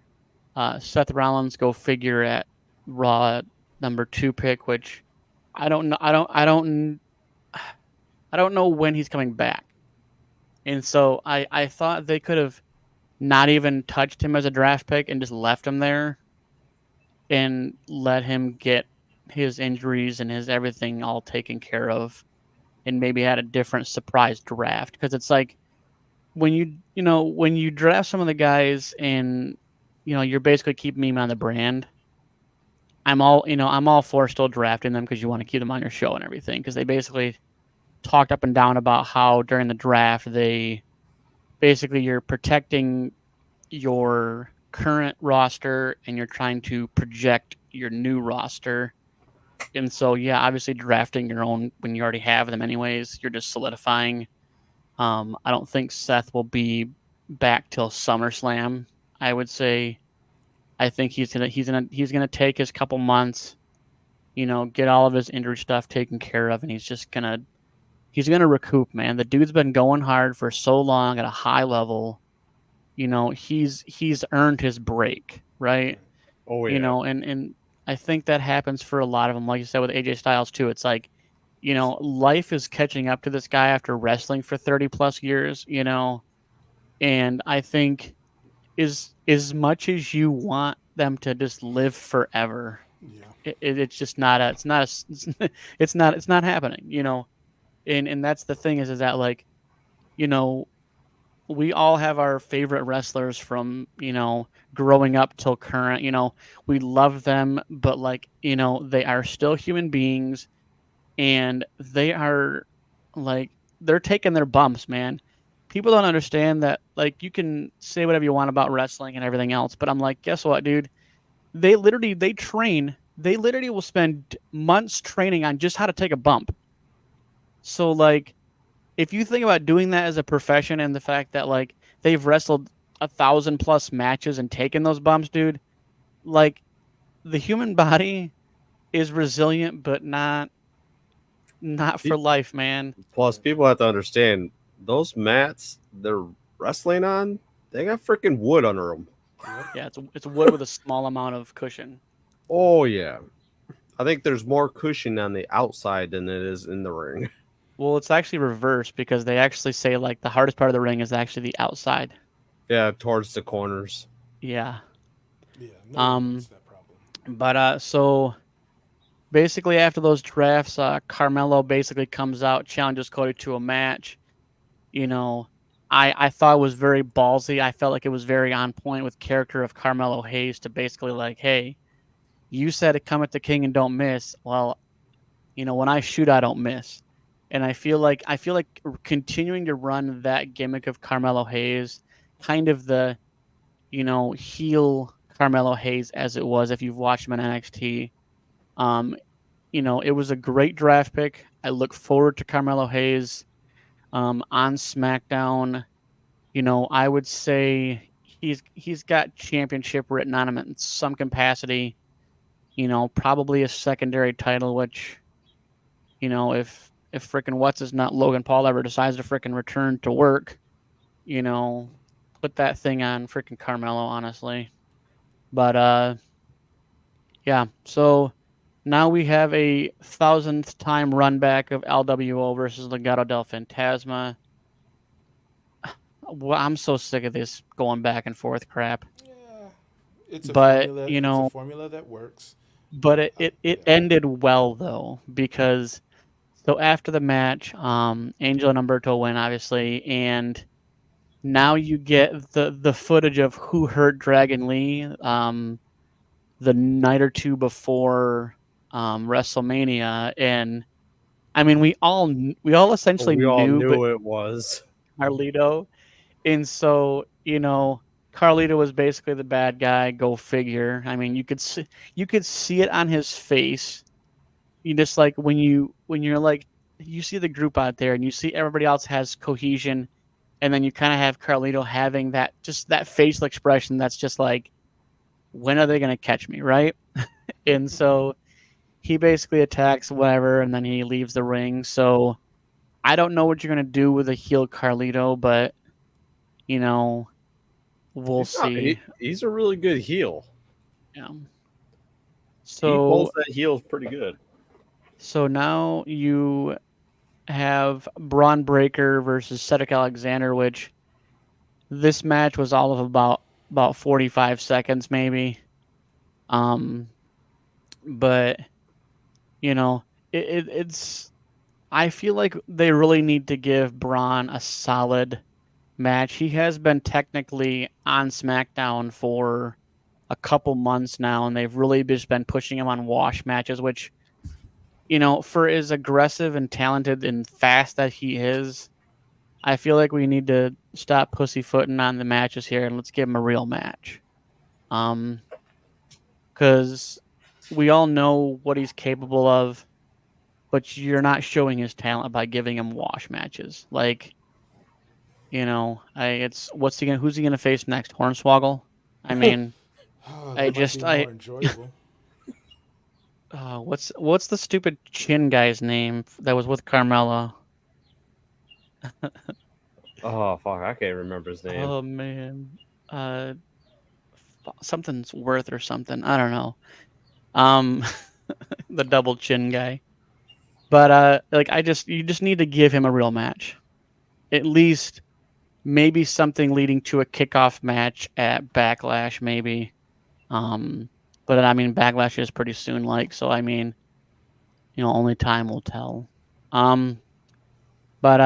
A: Seth Rollins, go figure, at Raw number two pick, which I don't know. I don't know when he's coming back. And so I thought they could have not even touched him as a draft pick and just left him there and let him get his injuries and his everything all taken care of and maybe had a different surprise draft, because it's like when you draft some of the guys and you're basically keeping them on the brand. I'm all for still drafting them because you want to keep them on your show and everything, because they basically talked up and down about how during the draft they basically you're protecting your current roster and you're trying to project your new roster. And so, yeah, obviously drafting your own when you already have them anyways, you're just solidifying. I don't think Seth will be back till SummerSlam. I would say. I think he's gonna take his couple months, get all of his injury stuff taken care of, and he's gonna recoup, man. The dude's been going hard for so long at a high level. He's earned his break, right?
C: Oh yeah.
A: And I think that happens for a lot of them. Like you said with AJ Styles too, it's like, life is catching up to this guy after wrestling for 30 plus years, and I think is as much as you want them to just live forever,
B: Yeah.
A: it's just not a, it's not a, it's not happening, and that's the thing is that like, you know, we all have our favorite wrestlers from, growing up till current, we love them, but like, they are still human beings and they are like, they're taking their bumps, man. People don't understand that, like, you can say whatever you want about wrestling and everything else, but I'm like, guess what, dude? They literally will spend months training on just how to take a bump. So like, if you think about doing that as a profession and the fact that like they've wrestled 1,000 plus matches and taken those bumps, dude, like the human body is resilient, but not for life, man.
C: Plus, people have to understand those mats they're wrestling on. They got freaking wood under them.
A: Yeah, it's wood with a small amount of cushion.
C: Oh yeah. I think there's more cushion on the outside than it is in the ring.
A: Well, it's actually reversed because they actually say like the hardest part of the ring is actually the outside.
C: Yeah, towards the corners.
A: Yeah.
B: Yeah. No one wants that problem.
A: But so basically after those drafts, Carmelo basically comes out, challenges Cody to a match. You know, I thought it was very ballsy. I felt like it was very on point with character of Carmelo Hayes to basically like, hey, you said to come at the king and don't miss. Well, when I shoot, I don't miss. And I feel like continuing to run that gimmick of Carmelo Hayes, kind of the, heel Carmelo Hayes as it was if you've watched him in NXT. Um, it was a great draft pick. I look forward to Carmelo Hayes on SmackDown. I would say he's got championship written on him in some capacity. Probably a secondary title, which, if frickin' what's his nut Logan Paul ever decides to frickin' return to work, put that thing on frickin' Carmelo, honestly. But yeah. So now we have a 1,000th time run back of LWO versus Legado del Fantasma. Well, I'm so sick of this going back and forth crap.
B: Yeah. It's a
A: But
B: formula. It's a formula that works.
A: but it
B: Yeah.
A: ended well though, because so after the match, Angel and Humberto win obviously, and now you get the footage of who hurt Dragon Lee the night or two before WrestleMania, and I mean we all essentially
C: We all
A: knew, but
C: knew it was.
A: Carlito, and so Carlito was basically the bad guy. Go figure. I mean, you could see it on his face. You just like when you're like, you see the group out there and you see everybody else has cohesion, and then you kind of have Carlito having that facial expression that's just like, when are they gonna catch me, right? And so he basically attacks whatever, and then he leaves the ring. So I don't know what you're gonna do with a heel Carlito, but you know we'll see.
C: He's a really good heel.
A: Yeah.
C: He pulls
A: So
C: that heel pretty good.
A: so now you have Braun Breaker versus Cedric Alexander, which this match was all of about 45 seconds maybe. Um, but you know, it's I feel like they really need to give Braun a solid match. He has been technically on SmackDown for a couple months now, and they've really just been pushing him on wash matches, which, for as aggressive and talented and fast that he is, I feel like we need to stop pussyfooting on the matches here and let's give him a real match. Because we all know what he's capable of, but you're not showing his talent by giving him wash matches. Like, who's he gonna face next? Hornswoggle. I mean,
B: Oh,
A: I
B: that might be
A: just I
B: more enjoyable.
A: what's the stupid chin guy's name that was with Carmella?
C: Oh fuck, I can't remember his name.
A: Oh man, uh, something's worth or something. I don't know. Um, the double chin guy. But like you just need to give him a real match. At least maybe something leading to a kickoff match at Backlash, maybe. Um, but I mean, Backlash is pretty soon, like so. I mean, only time will tell. Um, but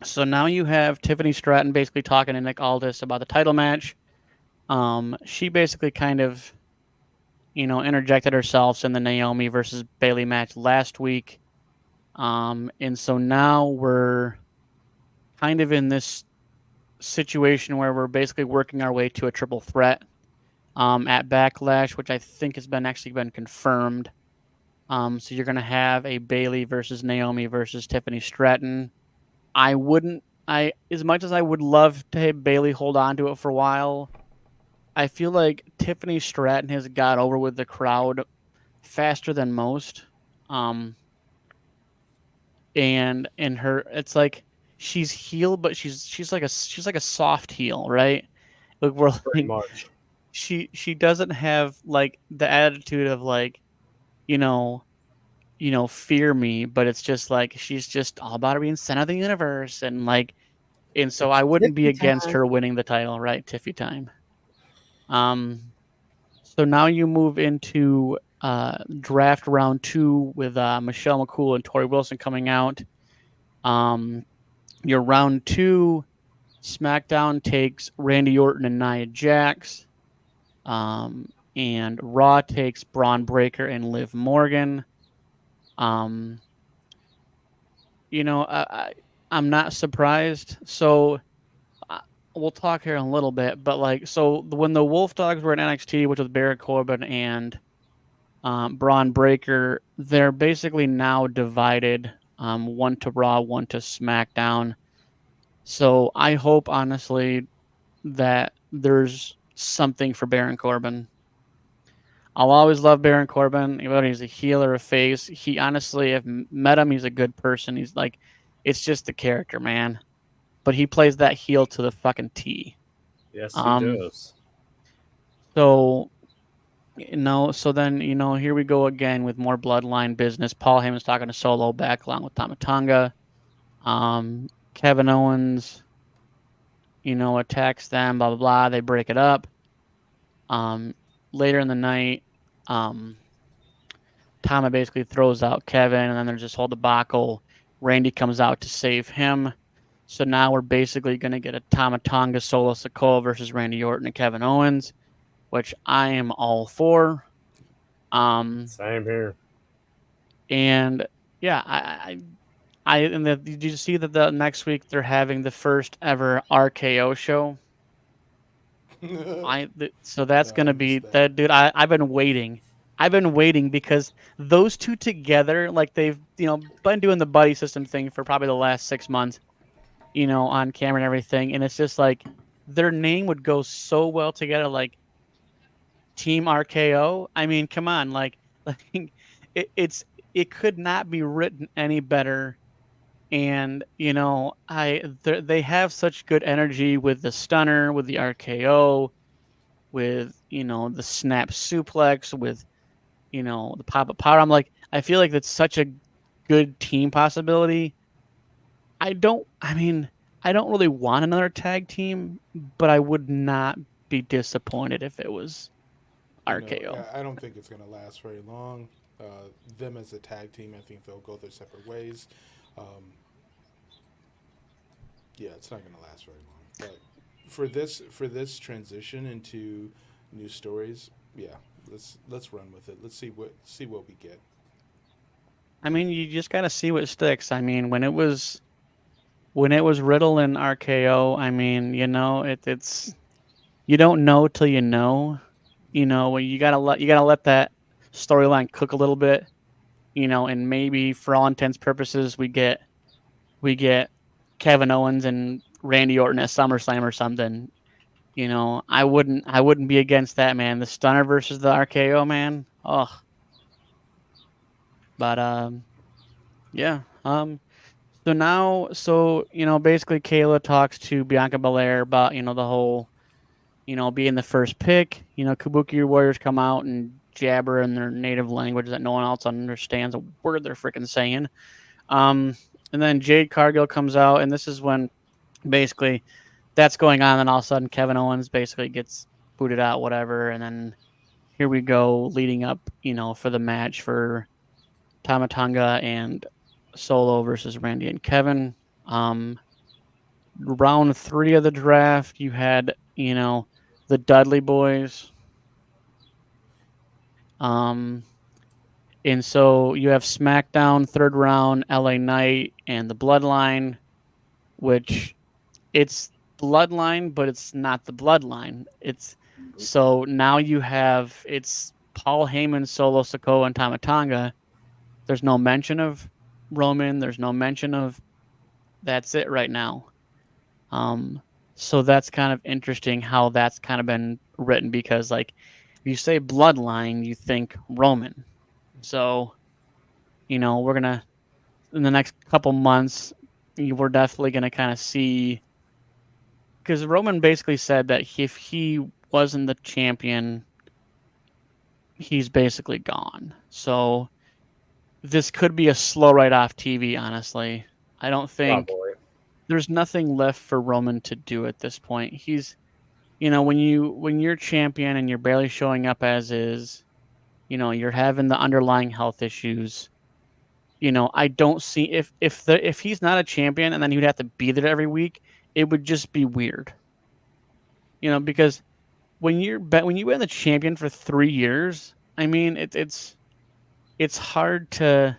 A: so now you have Tiffany Stratton basically talking to Nick Aldis about the title match. She basically kind of, interjected herself in the Naomi versus Bailey match last week. And so now we're kind of in this situation where we're basically working our way to a triple threat at Backlash, which I think has been actually been confirmed. So you're going to have a Bailey versus Naomi versus Tiffany Stratton. I as much as I would love to have Bailey hold on to it for a while, I feel like Tiffany Stratton has got over with the crowd faster than most. Um, and in her, it's like she's heel, but she's like a soft heel, right? Like we're
C: Pretty
A: like
C: much.
A: she doesn't have like the attitude of like, you know, fear me, but it's just like she's just all about being center of the universe and like, and so I
C: It's
A: wouldn't be
C: tippy
A: against
C: time.
A: her winning the title, right? Tiffy time. Um, so now you move into draft round 2 with Michelle McCool and Tori Wilson coming out. Your round 2, SmackDown takes Randy Orton and Nia Jax. And Raw takes Braun Breaker and Liv Morgan. Um, I'm not surprised. So we'll talk here in a little bit, but like, so when the Wolf Dogs were in NXT, which was Baron Corbin and Braun Breaker, they're basically now divided, one to Raw, one to SmackDown. So I hope honestly that there's something for Baron Corbin. I'll always love Baron Corbin, even though he's a heel or a face. He honestly, I've met him. He's a good person. He's like, it's just the character, man. But he plays that heel to the fucking T.
C: Yes, he
A: Um,
C: does.
A: so so then here we go again with more bloodline business. Paul Heyman's talking to Solo back along with Tama Tonga. Kevin Owens, attacks them. Blah blah blah. They break it up. Later in the night, Tama basically throws out Kevin, and then there's this whole debacle. Randy comes out to save him. So now we're basically going to get a Tama Tonga Solo Sikoa versus Randy Orton and Kevin Owens, which I am all for.
C: Same here.
A: And yeah, did you see that the next week they're having the first ever RKO show? So that's
B: No,
A: gonna
B: I
A: be
B: missed that.
A: that, dude. I've been waiting. I've been waiting because those two together, like they've been doing the buddy system thing for probably the last 6 months, on camera and everything, and it's just like their name would go so well together, like Team RKO. I mean, come on, like, like it could not be written any better. And they have such good energy with the stunner, with the RKO, with the snap suplex, with the pop up power. I'm like, I feel like that's such a good team possibility. I don't really want another tag team, but I would not be disappointed if it was RKO.
B: I don't think it's going to last very long. Them as a tag team, I think they'll go their separate ways. Um, yeah, it's not going to last very long. But for this transition into new stories, yeah, let's run with it. Let's see what we get.
A: I mean, you just got to see what sticks. I mean, when it was Riddle and RKO, I mean, it's you don't know till you know. When you gotta let that storyline cook a little bit. And maybe for all intents purposes we get Kevin Owens and Randy Orton at SummerSlam or something. I wouldn't be against that, man. The Stunner versus the RKO, man. Oh, but yeah. So basically, Kayla talks to Bianca Belair about the whole being the first pick. Kabuki Warriors come out and jabber in their native language that no one else understands a word they're freaking saying. Um, and then Jade Cargill comes out, and this is when basically that's going on, and all of a sudden Kevin Owens basically gets booted out, whatever, and then here we go leading up, for the match for Tama Tonga and Solo versus Randy and Kevin. Round 3 of the draft, you had, the Dudley Boys. And so you have SmackDown, third round, LA Knight, and the Bloodline, which it's Bloodline, but it's not the Bloodline. So now it's Paul Heyman, Solo Sikoa, and Tama Tonga. There's no mention of Roman. There's no mention of that's it right now. So that's kind of interesting how that's kind of been written because, like, if you say Bloodline, you think Roman. So, we're gonna in the next couple months, we're definitely gonna kind of see because Roman basically said that if he wasn't the champion, he's basically gone. So this could be a slow ride off TV. Honestly, I don't think
C: Probably.
A: there's nothing left for Roman to do at this point. He's, when you're champion and you're barely showing up as is, you're having the underlying health issues. I don't see if he's not a champion and then he'd have to be there every week, it would just be weird. Because when you've been the champion for 3 years, I mean it's hard to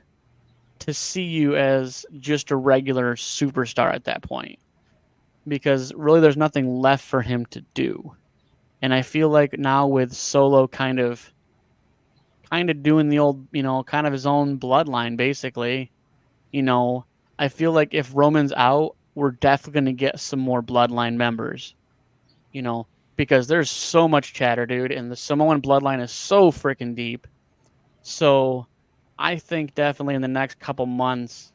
A: see you as just a regular superstar at that point because really there's nothing left for him to do. And I feel like now with Solo kind of doing the old, kind of his own bloodline basically, I feel like if Roman's out, we're definitely going to get some more bloodline members, because there's so much chatter, dude, and the Samoan bloodline is so freaking deep. So I think definitely in the next couple months,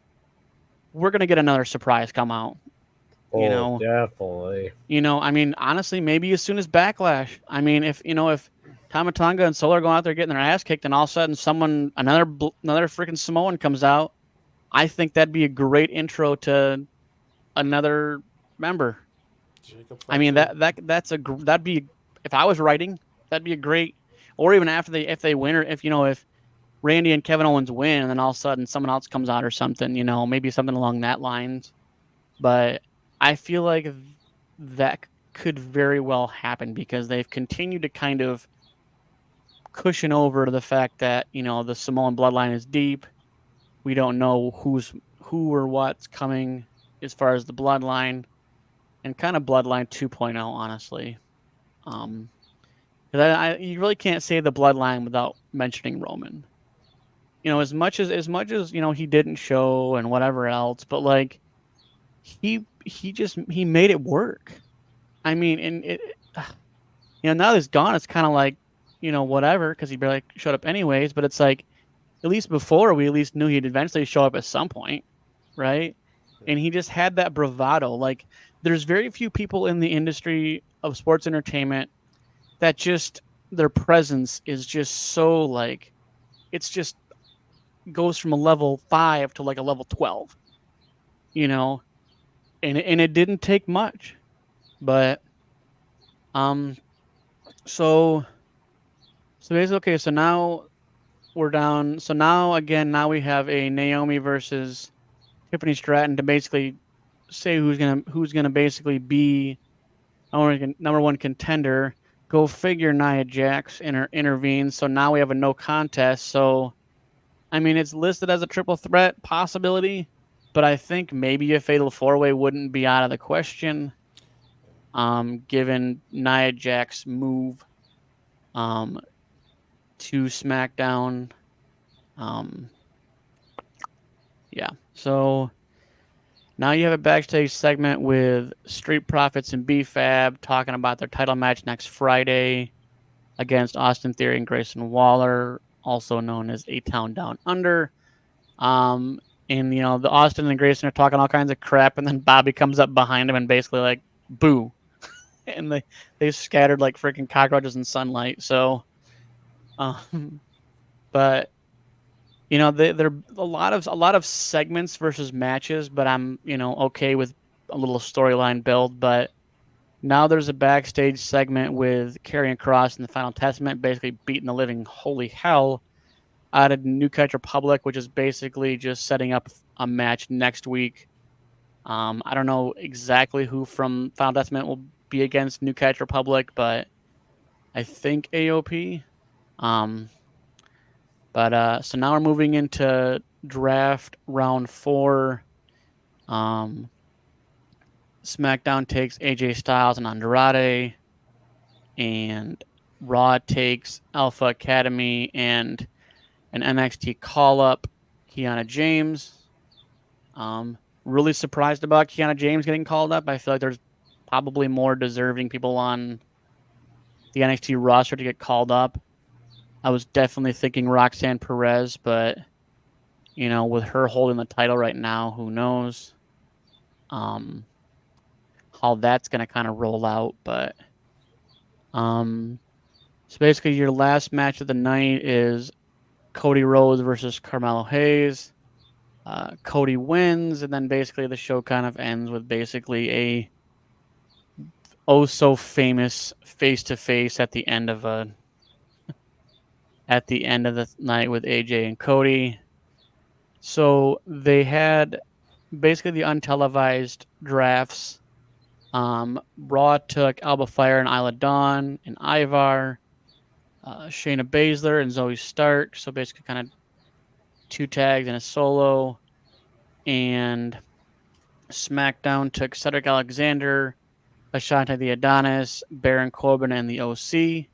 A: we're going to get another surprise come out.
C: Definitely.
A: I mean, honestly, maybe as soon as Backlash. I mean, if Tama Tonga and Solo are going out there getting their ass kicked, and all of a sudden another freaking Samoan comes out, I think that'd be a great intro to another member. I mean, that'd be, if I was writing, that'd be a great, or even after if they win, or if Randy and Kevin Owens win, and then all of a sudden someone else comes out or something, maybe something along that lines. But I feel like that could very well happen because they've continued to kind of cushion over the fact that, the Samoan bloodline is deep. We don't know who or what's coming as far as the bloodline and kind of bloodline 2.0, honestly. You really can't say the bloodline without mentioning Roman. As much as he didn't show and whatever else, but like he made it work. I mean, and it, now that he's gone, it's kind of like, whatever, because he barely showed up anyways. But it's like, at least before, we at least knew he'd eventually show up at some point, right? And he just had that bravado. Like, there's very few people in the industry of sports entertainment that just their presence is just so like, it's just goes from a level 5 to like a level 12, and it didn't take much, but so basically, okay, so now we're down. So now we have a Naomi versus Tiffany Stratton to basically say who's gonna basically be number one contender. Go figure, Nia Jax intervenes. So now we have a no contest. So, I mean, it's listed as a triple threat possibility, but I think maybe a fatal 4-way wouldn't be out of the question, given Nia Jax's move to SmackDown. Yeah. So Now you have a backstage segment with Street Profits and B-Fab talking about their title match next Friday against Austin Theory and Grayson Waller, also known as A-Town Down Under. Um, and the Austin and Grayson are talking all kinds of crap, and then Bobby comes up behind him and basically like boo, and they scattered like freaking cockroaches in sunlight. So, um, but they're a lot of segments versus matches, but I'm okay with a little storyline build. But now there's a backstage segment with Karrion Kross in the Final Testament, basically beating the living holy hell out of New Catch Republic, which is basically just setting up a match next week. I don't know exactly who from Final Testament will be against New Catch Republic, but I think AOP. Um, but so now we're moving into draft round 4. Um, SmackDown takes AJ Styles and Andrade, and Raw takes Alpha Academy and an NXT call up, Kiana James. Really surprised about Kiana James getting called up. I feel like there's probably more deserving people on the NXT roster to get called up. I was definitely thinking Roxanne Perez, but with her holding the title right now, who knows um, how that's going to kind of roll out. But so basically, your last match of the night is Cody Rhodes versus Carmelo Hayes. Cody wins, and then basically the show kind of ends with basically a oh so famous face to face at the end of the night with AJ and Cody. So they had basically the untelevised drafts. Raw took Alba Fire and Isla Dawn and Ivar, Shayna Baszler and Zoe Stark. So basically, kind of 2 tags and a solo. And SmackDown took Cedric Alexander, Ashante the Adonis, Baron Corbin, and the OC.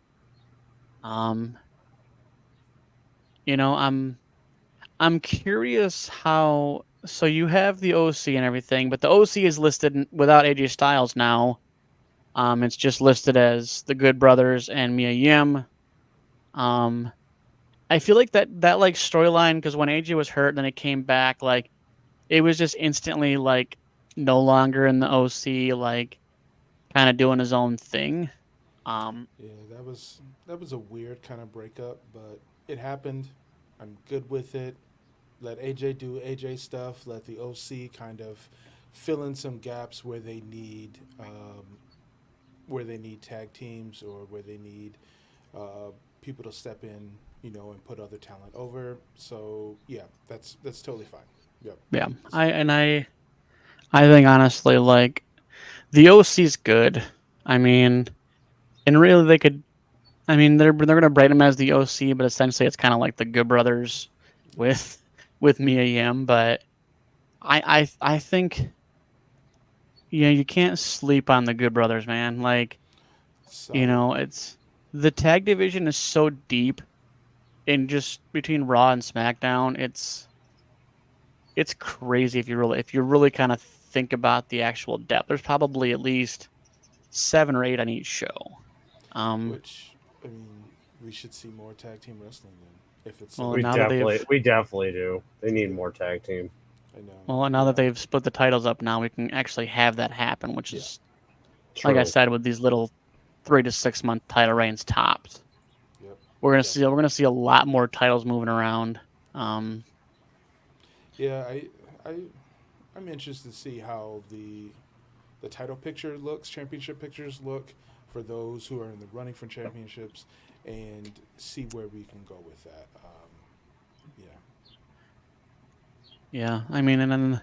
A: I'm curious how. So you have the OC and everything, but the OC is listed without AJ Styles now. It's just listed as the Good Brothers and Mia Yim. I feel like that like storyline, because when AJ was hurt, then it came back, like it was just instantly like no longer in the OC, like kind of doing his own thing.
B: Yeah, that was a weird kind of breakup, but it happened. I'm good with it. Let AJ do AJ stuff. Let the OC kind of fill in some gaps where they need tag teams or where they need people to step in, and put other talent over. So yeah, that's totally fine. Yep.
A: Yeah, I think honestly, like the OC's good. I mean, and really they could. I mean, they're gonna brand him as the OC, but essentially it's kind of like the Good Brothers with Mia Yim. But I think you can't sleep on the Good Brothers, man. Like
B: Solid.
A: it's the tag division is so deep in just between Raw and SmackDown. It's crazy if you really kind of think about the actual depth. There's probably at least 7 or 8 on each show.
B: Which, I mean, we should see more tag team wrestling then. If it's
A: Well,
B: so,
C: We
A: now that they've
C: definitely do. They need
B: yeah,
C: more tag team.
B: I know.
A: well now that
B: Yeah,
A: they've split the titles up, now we can actually have that happen, which
B: yeah,
A: is like I
C: True.
A: said, with these little 3 to 6 month title reigns tops.
B: yep,
A: We're
B: definitely.
A: gonna see a lot more titles moving around. Um,
B: Yeah, I, I'm interested to see how the title picture looks, championship pictures look for those who are in the running for championships, and see where we can go with that. Yeah,
A: yeah, I mean, and then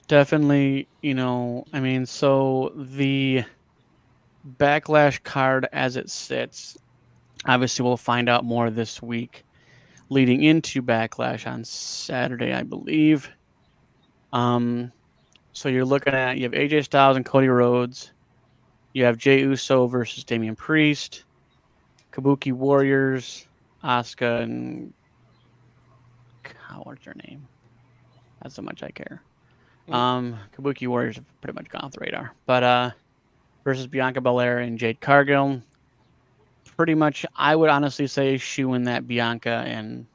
A: definitely, I mean, so the Backlash card as it sits, obviously we'll find out more this week leading into Backlash on Saturday, I believe. Um, so you have AJ Styles and Cody Rhodes. You have Jey Uso versus Damian Priest, Kabuki Warriors, Asuka and what's her name? That's how much I care. Kabuki Warriors have pretty much gone off the radar. But versus Bianca Belair and Jade Cargill, pretty much I would honestly say shoe in that Bianca and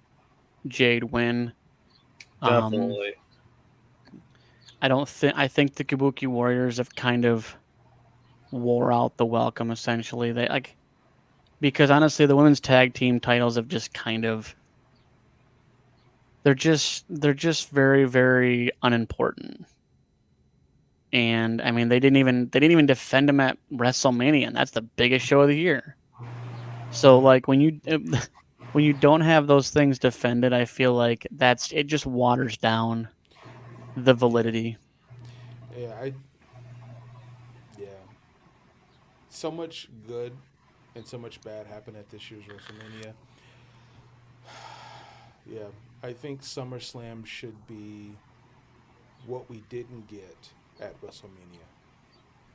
A: Jade win. Um,
C: Definitely.
A: I think the Kabuki Warriors have kind of wore out the welcome essentially. They like because honestly the women's tag team titles have just kind of they're just very very unimportant. And I mean they didn't even defend them at WrestleMania, and that's the biggest show of the year. So like when you don't have those things defended, I feel like it just waters down the validity.
B: Yeah, yeah. So much good and so much bad happened at this year's WrestleMania. Yeah, I think SummerSlam should be what we didn't get at WrestleMania.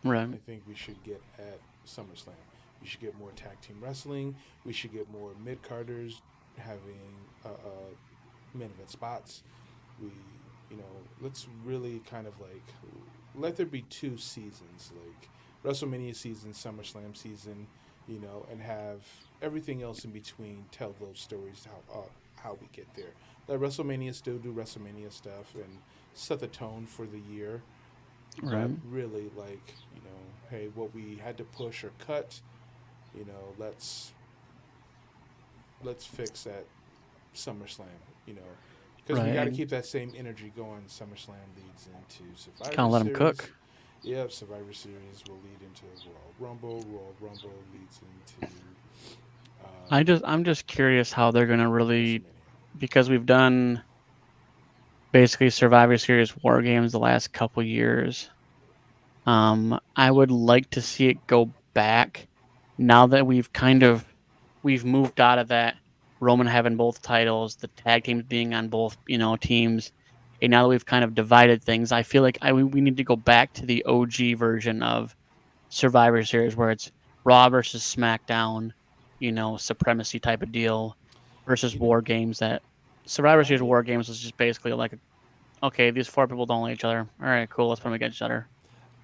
A: Right.
B: I think we should get at SummerSlam. We should get more tag team wrestling. We should get more mid carders having main event spots. We, let's really kind of like let there be two seasons, like WrestleMania season, SummerSlam season, and have everything else in between tell those stories how we get there. Let WrestleMania still do WrestleMania stuff and set the tone for the year, but
A: Right.
B: really like hey, what we had to push or cut, let's fix at SummerSlam, you know, because we
A: Right.
B: got to
A: And
B: keep that same energy going. SummerSlam leads into
A: kind
B: Survivor
A: of let them
B: Series.
A: cook.
B: Yep, Survivor Series will lead into Royal Rumble. Royal Rumble leads into
A: I'm just curious how they're gonna really
B: WrestleMania.
A: because we've done basically Survivor Series war games the last couple years. I would like to see it go back now that we've moved out of that Roman having both titles, the tag teams being on both teams, and now that we've kind of divided things, I feel like we need to go back to the OG version of Survivor Series where it's Raw versus SmackDown, supremacy type of deal versus
B: You know,
A: War Games. That Survivor Series
B: I
A: War Games was just basically like, okay, these four people don't like each other. All right, cool, let's put them against each other.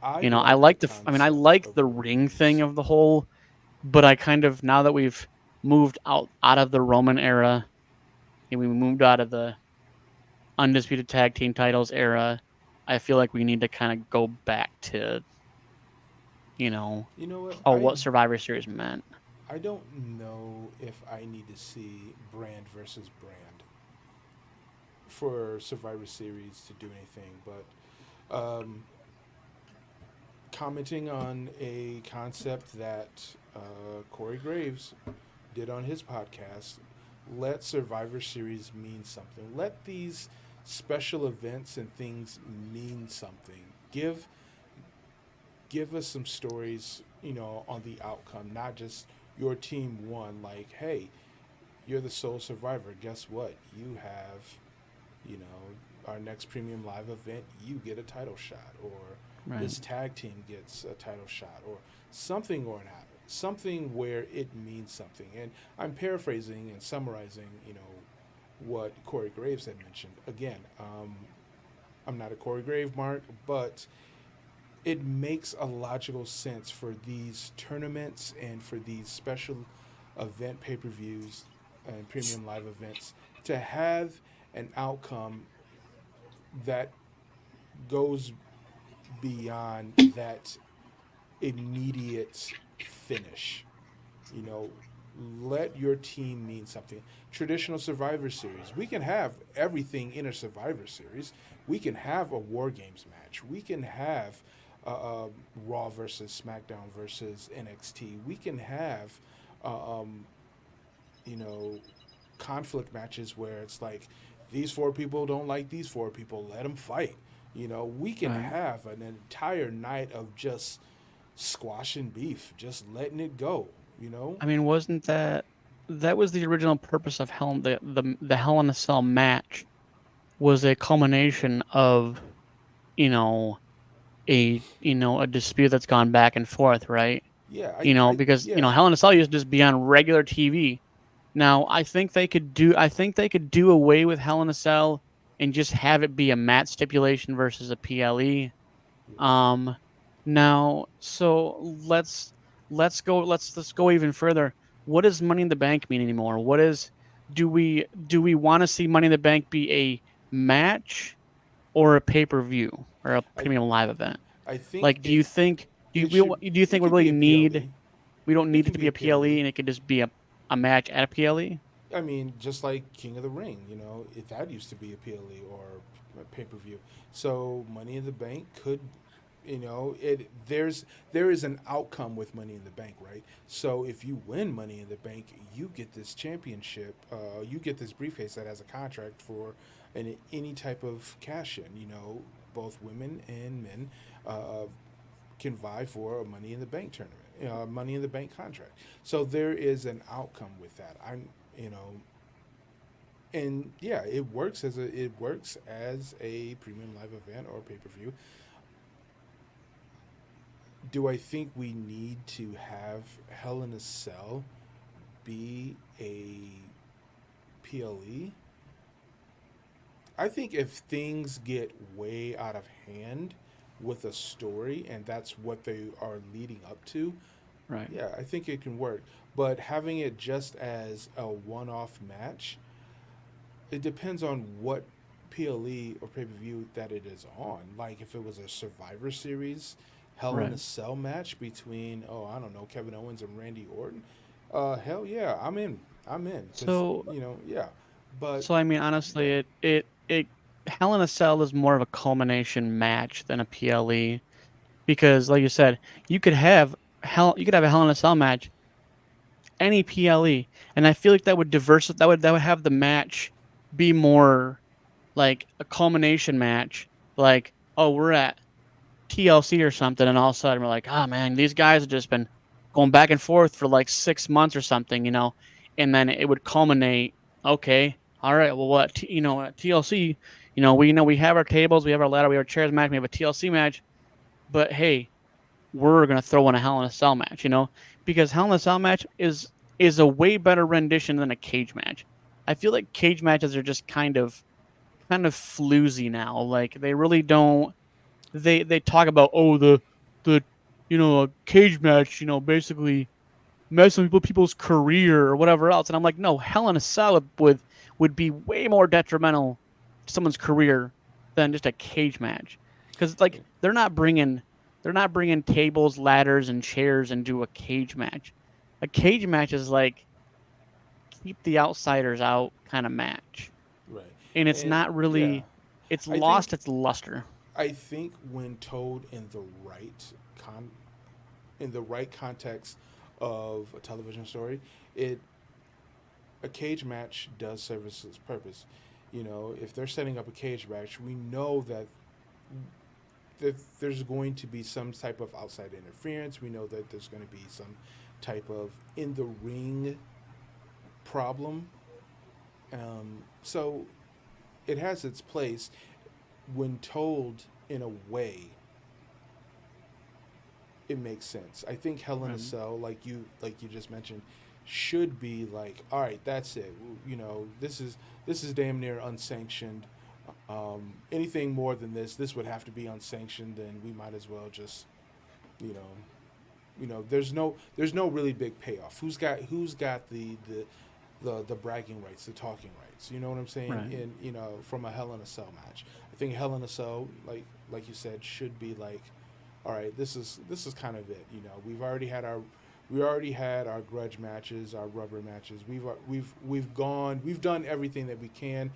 B: I
A: I
B: like the
A: like I
B: concept
A: like
B: of
A: the
B: war
A: ring thing
B: games.
A: of the whole, but I kind of now that we've moved out of the Roman era and we moved out of the undisputed tag team titles era, I feel like we need to kind of go back to you know
B: You know what?
A: what Survivor Series meant.
B: I don't know if I need to see brand versus brand for Survivor Series to do anything, but commenting on a concept that Corey Graves did on his podcast, let Survivor Series mean something. Let these special events and things mean something. Give us some stories, on the outcome, not just your team won. Like, hey, you're the sole survivor. Guess what? You have, our next premium live event, you get a title shot, or
A: Right.
B: this tag team gets a title shot, or something or another. Something where it means something. And I'm paraphrasing and summarizing, what Corey Graves had mentioned. Again, I'm not a Corey Grave mark, but it makes a logical sense for these tournaments and for these special event pay per views and premium live events to have an outcome that goes beyond that immediate finish. You know, let your team mean something. Traditional Survivor Series, we can have everything in a Survivor Series. We can have a War Games match. We can have Raw versus SmackDown versus NXT. We can have, uh, um, you know, conflict matches where it's like these four people don't like these four people. Let them fight. We can
A: Right.
B: have an entire night of just squashing beef, just letting it go. You know,
A: I mean, wasn't that was the original purpose of Hell the Hell in a Cell match was a culmination of you know a dispute that's gone back and forth, right?
B: yeah,
A: Because
B: yeah,
A: Hell in a Cell used to just be on regular TV. Now I think they could do away with Hell in a Cell and just have it be a match stipulation versus a PLE. Now, so let's go even further. What does Money in the Bank mean anymore? What is do we want to see Money in the Bank be a match or a pay-per-view or a
B: I
A: premium live event?
B: I think
A: Like, do you think
B: it should
A: do you
B: it
A: think we
B: could
A: really
B: be a
A: need
B: PLE.
A: we don't
B: It
A: need it
B: can
A: to
B: be
A: be
B: a
A: a PLE
B: PLE.
A: and it could just be a match at a PLE?
B: I mean, just like King of the Ring, that used to be a PLE or a pay per view. So Money in the Bank could, there is an outcome with Money in the Bank, right? So if you win Money in the Bank, you get this championship, you get this briefcase that has a contract for any type of cash in. Both women and men can vie for a Money in the Bank tournament, Money in the Bank contract. So there is an outcome with that. You know, and yeah, it works as a premium live event or pay per view. Do I think we need to have Hell in a Cell be a PLE? I think if things get way out of hand with a story and that's what they are leading up to,
A: Right.
B: yeah, I think it can work. But having it just as a one off match, it depends on what PLE or pay per view that it is on. Like if it was a Survivor Series Hell in a
A: Right.
B: Cell match between, oh, I don't know, Kevin Owens and Randy Orton, hell yeah, I'm in. I'm in. Because,
A: So
B: yeah. But,
A: so I mean honestly it Hell in a Cell is more of a culmination match than a PLE because like you said, you could have a Hell in a Cell match any PLE, and I feel like that would have the match be more like a culmination match. Like, oh, we're at TLC or something, and all of a sudden we're like, oh man, these guys have just been going back and forth for like 6 months or something, and then it would culminate. Okay, all right, well, at TLC, we know we have our tables, we have our ladder, we have our chairs match, we have a TLC match, but hey, we're gonna throw in a Hell in a Cell match, because Hell in a Cell match is a way better rendition than a cage match. I feel like cage matches are just kind of floozy now. Like they really don't. They talk about, oh, the a cage match, basically messing with people's career or whatever else, and I'm like, no, Hell in a Cell would be way more detrimental to someone's career than just a cage match, because like they're not bringing tables, ladders, and chairs into a cage match. A cage match is like keep the outsiders out kind of match,
B: right.
A: and it's
B: And
A: not
B: yeah,
A: really. It's
B: I think
A: lost its luster.
B: I think when told in the con in the right context of a television story, it a cage match does service its purpose. If they're setting up a cage match, we know that there's going to be some type of outside interference. We know that there's going to be some type of in the ring problem. So it has its place when told in a way. It makes sense. I think Hell in a
A: Right.
B: Cell, like you just mentioned, should be like, all right, that's it. This is damn near unsanctioned. Anything more than this would have to be unsanctioned. Then we might as well just, you know, there's no really big payoff. Who's got the bragging rights, the talking rights? You know what I'm saying?
A: Right.
B: From a Hell in a Cell match, I think Hell in a Cell, like you said, should be like, all right, this is kind of it. We already had our grudge matches, our rubber matches. We've done everything that we can,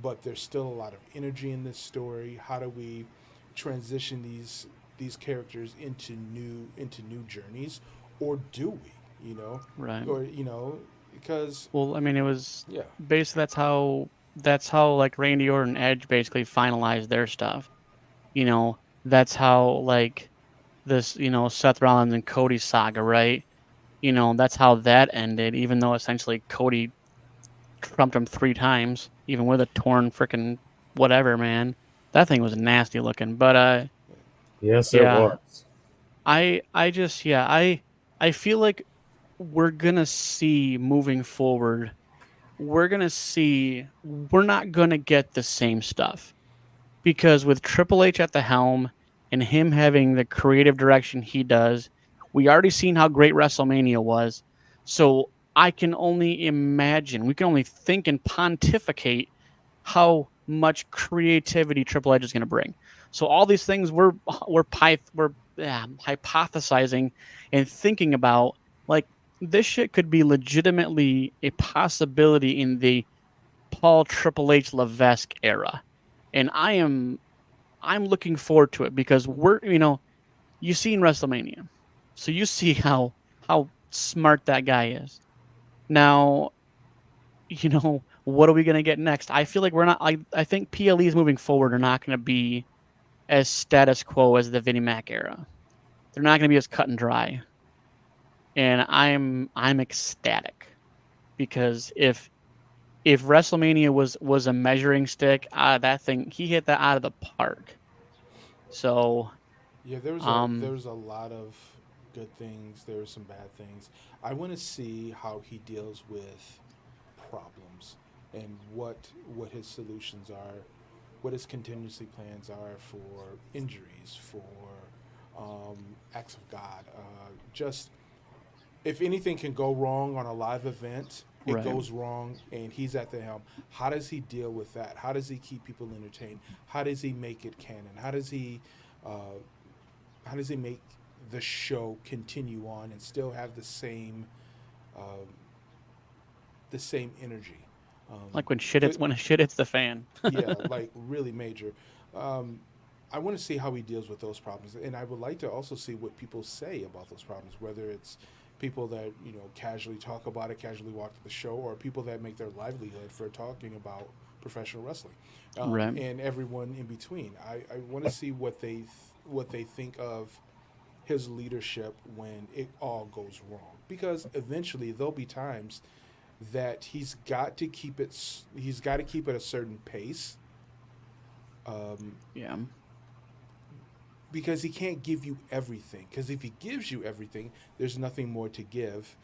B: but there's still a lot of energy in this story. How do we transition these characters into new journeys, or do we?
A: Right.
B: Or because
A: Well, I mean, it was
B: yeah,
A: basically that's how like Randy Orton and Edge basically finalized their stuff. You know, that's how like this, Seth Rollins and Cody saga, right? That's how that ended, even though essentially Cody trumped him 3 times, even with a torn freaking whatever, man. That thing was nasty looking. But
C: Yes, it
A: yeah,
C: was.
A: I just I feel like we're gonna see moving forward we're not gonna get the same stuff because with Triple H at the helm and him having the creative direction he does, we already seen how great WrestleMania was. So I can only imagine, we can only think and pontificate how much creativity Triple H is going to bring. So all these things we're hypothesizing and thinking about, like this shit could be legitimately a possibility in the Paul Triple H Levesque era, and I'm looking forward to it because you see in WrestleMania, so you see how smart that guy is. Now, what are we gonna get next? I feel like we're not. I think PLEs moving forward are not gonna be as status quo as the Vinnie Mac era. They're not gonna be as cut and dry, and I'm ecstatic because if WrestleMania was a measuring stick, that thing he hit that out of the park. So,
B: Yeah,
A: um,
B: there's a lot of good things. There are some bad things. I want to see how he deals with problems and what his solutions are, what his contingency plans are for injuries, for acts of God. Just if anything can go wrong on a live event, it
A: right.
B: goes wrong, and he's at the helm. How does he deal with that? How does he keep people entertained? How does he make it canon? Uh, how does he make the show continue on and still have um, the same energy?
A: Like
B: Good,
A: when shit hits the fan.
B: yeah, like really major. Um, I want to see how he deals with those problems, and I would like to also see what people say about those problems. Whether it's people that casually talk about it, casually walk to the show, or people that make their livelihood for talking about professional wrestling,
A: Right.
B: and everyone in between. I want to see what they think of his leadership when it all goes wrong, because eventually there'll be times that he's got to keep it a certain pace, um,
A: Yeah.
B: because he can't give you everything, because if he gives you everything there's nothing more to give,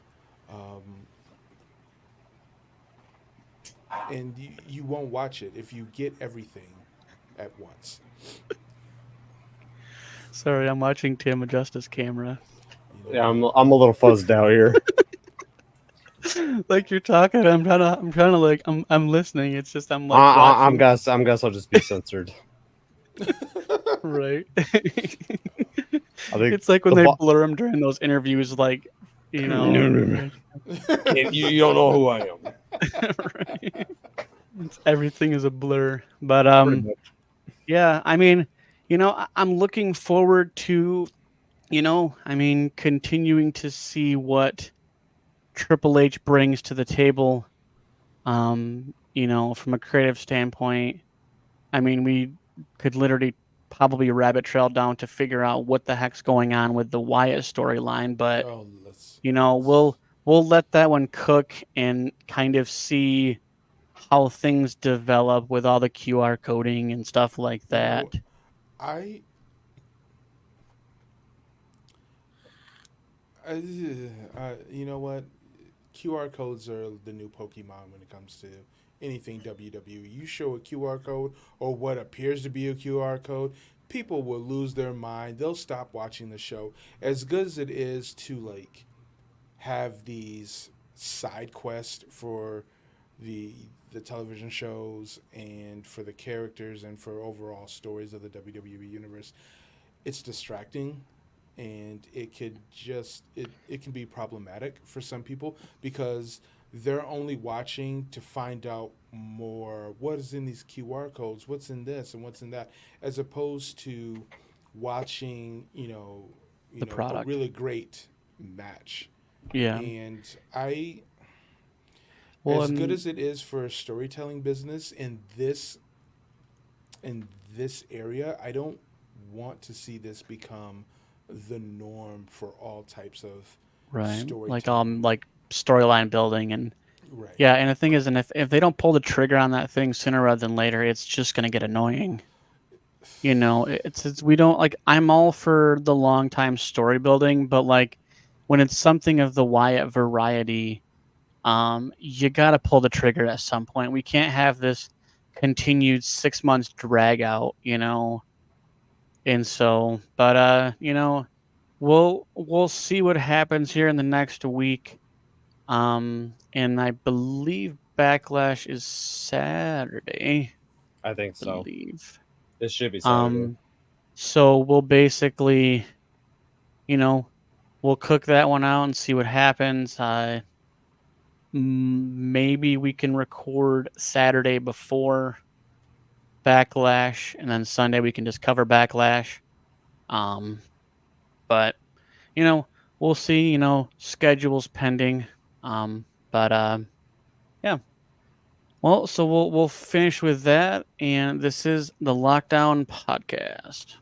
B: um, and you won't watch it if you get everything at once.
A: Sorry, I'm watching Tim adjust his camera.
B: You know
C: Yeah,
B: what?
C: I'm a little fuzzed out here.
A: Like you're talking, I'm trying to like I'm listening. It's just I'm like watching.
C: I'm guess I'll just be censored.
A: Right.
C: I think
A: It's like when
C: the
A: they
C: bo-
A: blur him during those interviews, like
C: no, no, no.
A: like,
C: You don't know who I am.
A: right. Everything is a blur. But
C: Pretty much.
A: yeah, I mean, I'm looking forward to, continuing to see what Triple H brings to the table. From a creative standpoint, I mean, we could literally probably rabbit trail down to figure out what the heck's going on with the Wyatt storyline, but
B: Oh, let's
A: you know,
B: let's.
A: we'll let that one cook and kind of see how things develop with all the QR coding and stuff like
B: You
A: that.
B: know, I, I, you know what? QR codes are the new Pokemon when it comes to anything WWE. You show a QR code or what appears to be a QR code, people will lose their mind. They'll stop watching the show. As good as it is to like have these side quests for the the television shows and for the characters and for overall stories of the WWE universe, it's distracting, and it can be problematic for some people because they're only watching to find out more what is in these QR codes, what's in this and what's in that, as opposed to watching,
A: The
B: a
A: product.
B: really great match.
A: Yeah.
B: And I,
A: Well,
B: as good
A: and
B: as it is for a storytelling business in this area, I don't want to see this become the norm for all types of
A: right,
B: storytelling.
A: like storyline building and
B: Right.
A: yeah, and the thing is, and if they don't pull the trigger on that thing sooner rather than later, it's just gonna get annoying. It's we don't like. I'm all for the long time story building, but like when it's something of the Wyatt variety, You got to pull the trigger at some point. We can't have this continued 6 months drag out, And so, but we'll see what happens here in the next week. And I believe Backlash is Saturday.
C: I think
A: I
C: so.
A: believe.
C: This should be Saturday.
A: So we'll basically, we'll cook that one out and see what happens. Maybe we can record Saturday before Backlash, and then Sunday we can just cover Backlash. But we'll see. Schedules pending. Yeah. Well, so we'll finish with that, and this is the Lockdown Podcast.